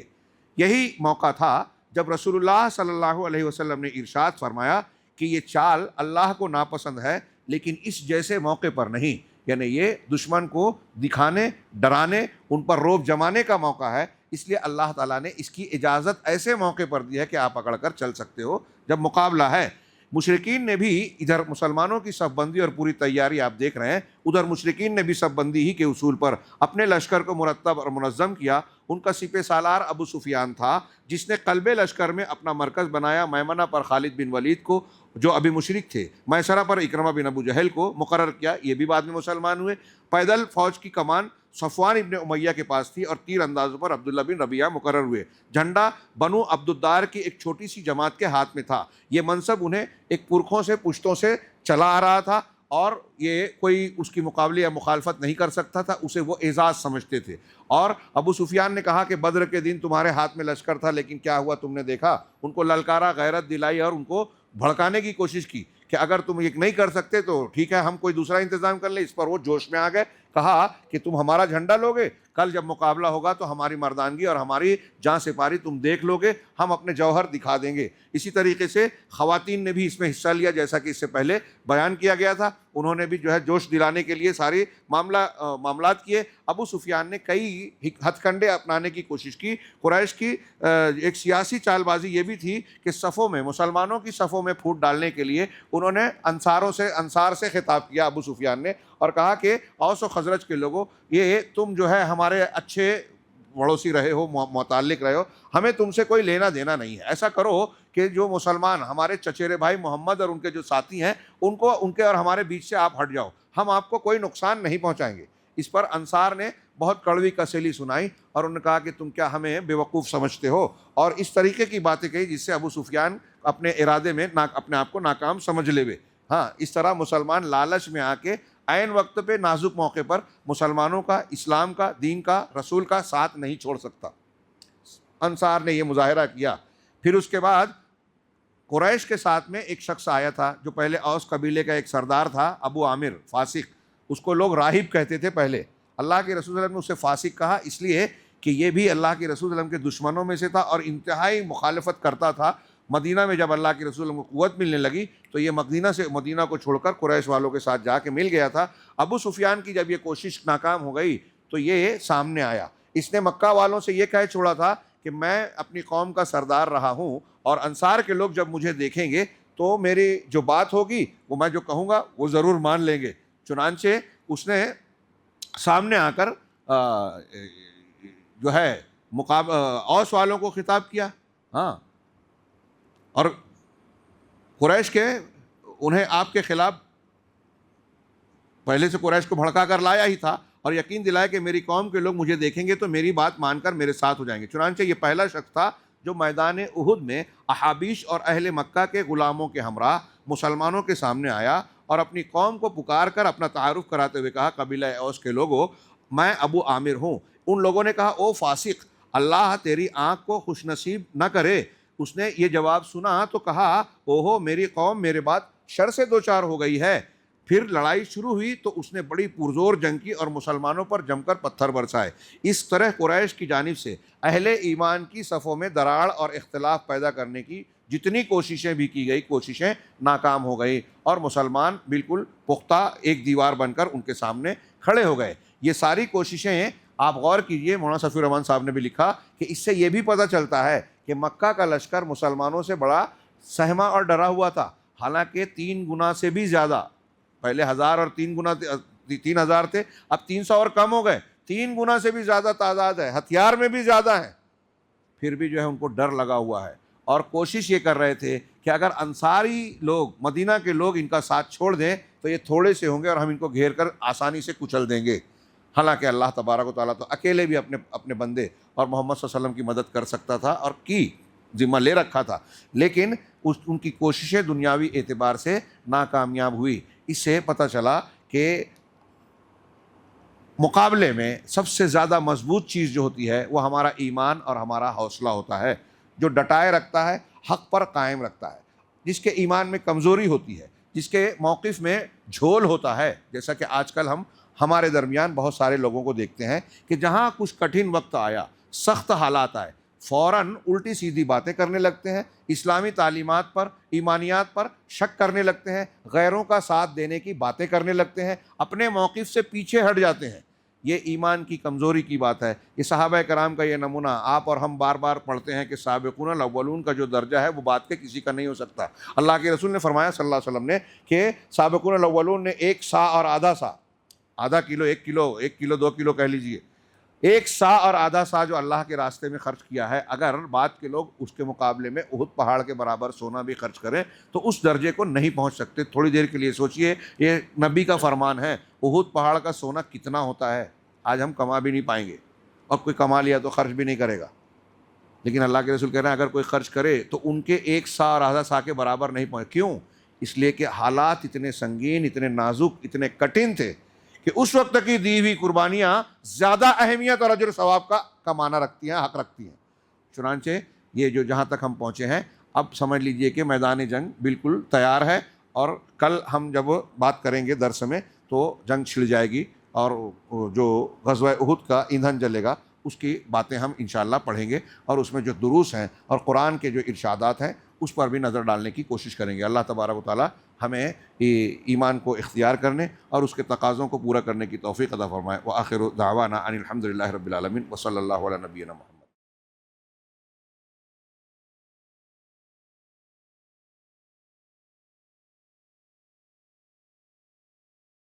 S2: یہی موقع تھا جب رسول اللہ صلی اللہ علیہ وسلم نے ارشاد فرمایا کہ یہ چال اللہ کو ناپسند ہے، لیکن اس جیسے موقع پر نہیں. یعنی یہ دشمن کو دکھانے، ڈرانے، ان پر رعب جمانے کا موقع ہے، اس لیے اللہ تعالیٰ نے اس کی اجازت ایسے موقع پر دی ہے کہ آپ پکڑ کر چل سکتے ہو جب مقابلہ ہے. مشرکین نے بھی ادھر مسلمانوں کی صف بندی اور پوری تیاری آپ دیکھ رہے ہیں، ادھر مشرکین نے بھی صف بندی ہی کے اصول پر اپنے لشکر کو مرتب اور منظم کیا. ان کا سپہ سالار ابو سفیان تھا، جس نے قلب لشکر میں اپنا مرکز بنایا میمنہ پر خالد بن ولید کو جو ابھی مشرک تھے، میسرہ پر اکرمہ بن ابو جہل کو مقرر کیا، یہ بھی بعد میں مسلمان ہوئے. پیدل فوج کی کمان صفوان ابن امیہ کے پاس تھی اور تیر اندازوں پر عبداللہ بن ربیعہ مقرر ہوئے. جھنڈا بنو عبدالدار کی ایک چھوٹی سی جماعت کے ہاتھ میں تھا. یہ منصب انہیں ایک پرکھوں سے پشتوں سے چلا آ رہا تھا، اور یہ کوئی اس کی مقابلے یا مخالفت نہیں کر سکتا تھا، اسے وہ اعزاز سمجھتے تھے. اور ابو سفیان نے کہا کہ بدر کے دن تمہارے ہاتھ میں لشکر تھا، لیکن کیا ہوا تم نے دیکھا؟ ان کو للکارا، غیرت دلائی اور ان کو بھڑکانے کی کوشش کی کہ اگر تم یہ نہیں کر سکتے تو ٹھیک ہے، ہم کوئی دوسرا انتظام کر لیں. اس پر وہ جوش میں آ گئے، کہا کہ تم ہمارا جھنڈا لوگے، کل جب مقابلہ ہوگا تو ہماری مردانگی اور ہماری جاں سپاری تم دیکھ لوگے، ہم اپنے جوہر دکھا دیں گے. اسی طریقے سے خواتین نے بھی اس میں حصہ لیا، جیسا کہ اس سے پہلے بیان کیا گیا تھا. انہوں نے بھی جو ہے جوش دلانے کے لیے ساری معاملات کیے. ابو سفیان نے کئی ہتھ کنڈے اپنانے کی کوشش کی. قریش کی ایک سیاسی چال بازی یہ بھی تھی کہ صفوں میں، مسلمانوں کی صفوں میں پھوٹ ڈالنے کے لیے انہوں نے انصار سے خطاب کیا ابو سفیان نے، اور کہا کہ اوس و خزرج کے لوگوں، یہ تم جو ہے ہمارے اچھے پڑوسی رہے ہو، متعلق رہے ہو، ہمیں تم سے کوئی لینا دینا نہیں ہے. ایسا کرو کہ جو مسلمان ہمارے چچیرے بھائی محمد اور ان کے جو ساتھی ہیں، ان کے اور ہمارے بیچ سے آپ ہٹ جاؤ، ہم آپ کو کوئی نقصان نہیں پہنچائیں گے. اس پر انصار نے بہت کڑوی کسیلی سنائی اور انہوں نے کہا کہ تم کیا ہمیں بیوقوف سمجھتے ہو، اور اس طریقے کی باتیں کہی جس سے ابو سفیان اپنے ارادے میں اپنے آپ کو ناکام سمجھ لے ہوئے. ہاں، اس طرح مسلمان لالچ میں آ کے عین وقت پہ نازک موقع پر مسلمانوں کا، اسلام کا، دین کا، رسول کا ساتھ نہیں چھوڑ سکتا. انصار نے یہ مظاہرہ کیا. پھر اس کے بعد قریش کے ساتھ میں ایک شخص آیا تھا جو پہلے اوس قبیلے کا ایک سردار تھا، ابو عامر فاسق. اس کو لوگ راہب کہتے تھے پہلے. اللہ کے رسول صلی اللہ علیہ وسلم نے اسے فاسق کہا اس لیے کہ یہ بھی اللہ کے رسول صلی اللہ علیہ وسلم کے دشمنوں میں سے تھا اور انتہائی مخالفت کرتا تھا. مدینہ میں جب اللہ کے رسول کو قوت ملنے لگی تو یہ مدینہ کو چھوڑ کر قریش والوں کے ساتھ جا کے مل گیا تھا. ابو سفیان کی جب یہ کوشش ناکام ہو گئی تو یہ سامنے آیا. اس نے مکہ والوں سے یہ کہہ چھوڑا تھا کہ میں اپنی قوم کا سردار رہا ہوں، اور انصار کے لوگ جب مجھے دیکھیں گے تو میری جو بات ہوگی وہ میں جو کہوں گا وہ ضرور مان لیں گے. چنانچہ اس نے سامنے آ کر جو ہے اوس والوں کو خطاب کیا. ہاں، اور قریش کے انہیں آپ کے خلاف پہلے سے قریش کو بھڑکا کر لایا ہی تھا اور یقین دلایا کہ میری قوم کے لوگ مجھے دیکھیں گے تو میری بات مان کر میرے ساتھ ہو جائیں گے. چنانچہ یہ پہلا شخص تھا جو میدان احد میں احابیش اور اہل مکہ کے غلاموں کے ہمراہ مسلمانوں کے سامنے آیا اور اپنی قوم کو پکار کر اپنا تعارف کراتے ہوئے کہا، قبیلہ اوس کے لوگوں، میں ابو عامر ہوں. ان لوگوں نے کہا، او فاسق، اللہ تیری آنکھ کو خوش نصیب نہ کرے. اس نے یہ جواب سنا تو کہا، اوہو، میری قوم میرے بعد شر سے دوچار ہو گئی ہے. پھر لڑائی شروع ہوئی تو اس نے بڑی پرزور جنگ کی اور مسلمانوں پر جم کر پتھر برسائے۔ اس طرح قریش کی جانب سے اہل ایمان کی صفوں میں دراڑ اور اختلاف پیدا کرنے کی جتنی کوششیں بھی کی گئی، کوششیں ناکام ہو گئی اور مسلمان بالکل پختہ ایک دیوار بن کر ان کے سامنے کھڑے ہو گئے۔ یہ ساری کوششیں آپ غور کیجئے، مولانا صفی الرحمن صاحب نے بھی لکھا کہ اس سے یہ بھی پتہ چلتا ہے کہ مکہ کا لشکر مسلمانوں سے بڑا سہما اور ڈرا ہوا تھا، حالانکہ 3 گنا سے بھی زیادہ، پہلے 1000 اور 3 گنا 3000 تھے، اب 300 اور کم ہو گئے، 3 گنا سے بھی زیادہ تعداد ہے، ہتھیار میں بھی زیادہ ہیں، پھر بھی جو ہے ان کو ڈر لگا ہوا ہے اور کوشش یہ کر رہے تھے کہ اگر انصاری لوگ، مدینہ کے لوگ ان کا ساتھ چھوڑ دیں تو یہ تھوڑے سے ہوں گے اور ہم ان کو گھیر کر آسانی سے کچل دیں گے۔ حالانکہ اللہ تبارک و تعالیٰ تو اکیلے بھی اپنے بندے اور محمد صلی اللہ علیہ وسلم کی مدد کر سکتا تھا اور کی ذمہ لے رکھا تھا، لیکن ان کی کوششیں دنیاوی اعتبار سے ناکامیاب ہوئی۔ اس سے پتہ چلا کہ مقابلے میں سب سے زیادہ مضبوط چیز جو ہوتی ہے وہ ہمارا ایمان اور ہمارا حوصلہ ہوتا ہے، جو ڈٹائے رکھتا ہے، حق پر قائم رکھتا ہے۔ جس کے ایمان میں کمزوری ہوتی ہے، جس کے موقف میں جھول ہوتا ہے، جیسا کہ آج کل ہمارے درمیان بہت سارے لوگوں کو دیکھتے ہیں کہ جہاں کچھ کٹھن وقت آیا، سخت حالات آئے، فوراً الٹی سیدھی باتیں کرنے لگتے ہیں، اسلامی تعلیمات پر، ایمانیات پر شک کرنے لگتے ہیں، غیروں کا ساتھ دینے کی باتیں کرنے لگتے ہیں، اپنے موقف سے پیچھے ہٹ جاتے ہیں۔ یہ ایمان کی کمزوری کی بات ہے۔ یہ صحابہ کرام کا یہ نمونہ آپ اور ہم بار بار پڑھتے ہیں کہ سابقون الاولون کا جو درجہ ہے وہ بات کے کسی کا نہیں ہو سکتا۔ اللہ کے رسول نے فرمایا صلی اللہ علیہ وسلم نے کہ سابقون الاولون نے 1 سا اور آدھا سا، آدھا کلو، 1 کلو، 1 کلو 2 کلو کہہ لیجئے، 1 سا اور آدھا سا جو اللہ کے راستے میں خرچ کیا ہے، اگر بعد کے لوگ اس کے مقابلے میں احد پہاڑ کے برابر سونا بھی خرچ کریں تو اس درجے کو نہیں پہنچ سکتے۔ تھوڑی دیر کے لیے سوچئے، یہ نبی کا فرمان ہے، احد پہاڑ کا سونا کتنا ہوتا ہے، آج ہم کما بھی نہیں پائیں گے، اور کوئی کما لیا تو خرچ بھی نہیں کرے گا، لیکن اللہ کے رسول کہہ رہے ہیں اگر کوئی خرچ کرے تو ان کے 1 سا اور آدھا سا کے برابر نہیں پہنچے۔ کیوں؟ اس لیے کہ حالات اتنے سنگین، اتنے نازک، اتنے کٹھن تھے کہ اس وقت کی دی ہوئی قربانیاں زیادہ اہمیت اور اجر و ثواب کا معنی رکھتی ہیں، حق رکھتی ہیں۔ چنانچہ یہ جو جہاں تک ہم پہنچے ہیں، اب سمجھ لیجئے کہ میدان جنگ بالکل تیار ہے، اور کل ہم جب بات کریں گے درس میں تو جنگ چھڑ جائے گی، اور جو غزوہ احد کا ایندھن جلے گا اس کی باتیں ہم انشاءاللہ پڑھیں گے، اور اس میں جو دروس ہیں اور قرآن کے جو ارشادات ہیں اس پر بھی نظر ڈالنے کی کوشش کریں گے۔ اللہ تبارک و تعالی ہمیں ایمان کو اختیار کرنے اور اس کے تقاضوں کو پورا کرنے کی توفیق عطا فرمائے۔ وآخر دعوانا ان الحمد للہ رب العالمین، وصلی اللہ علی نبینا محمد۔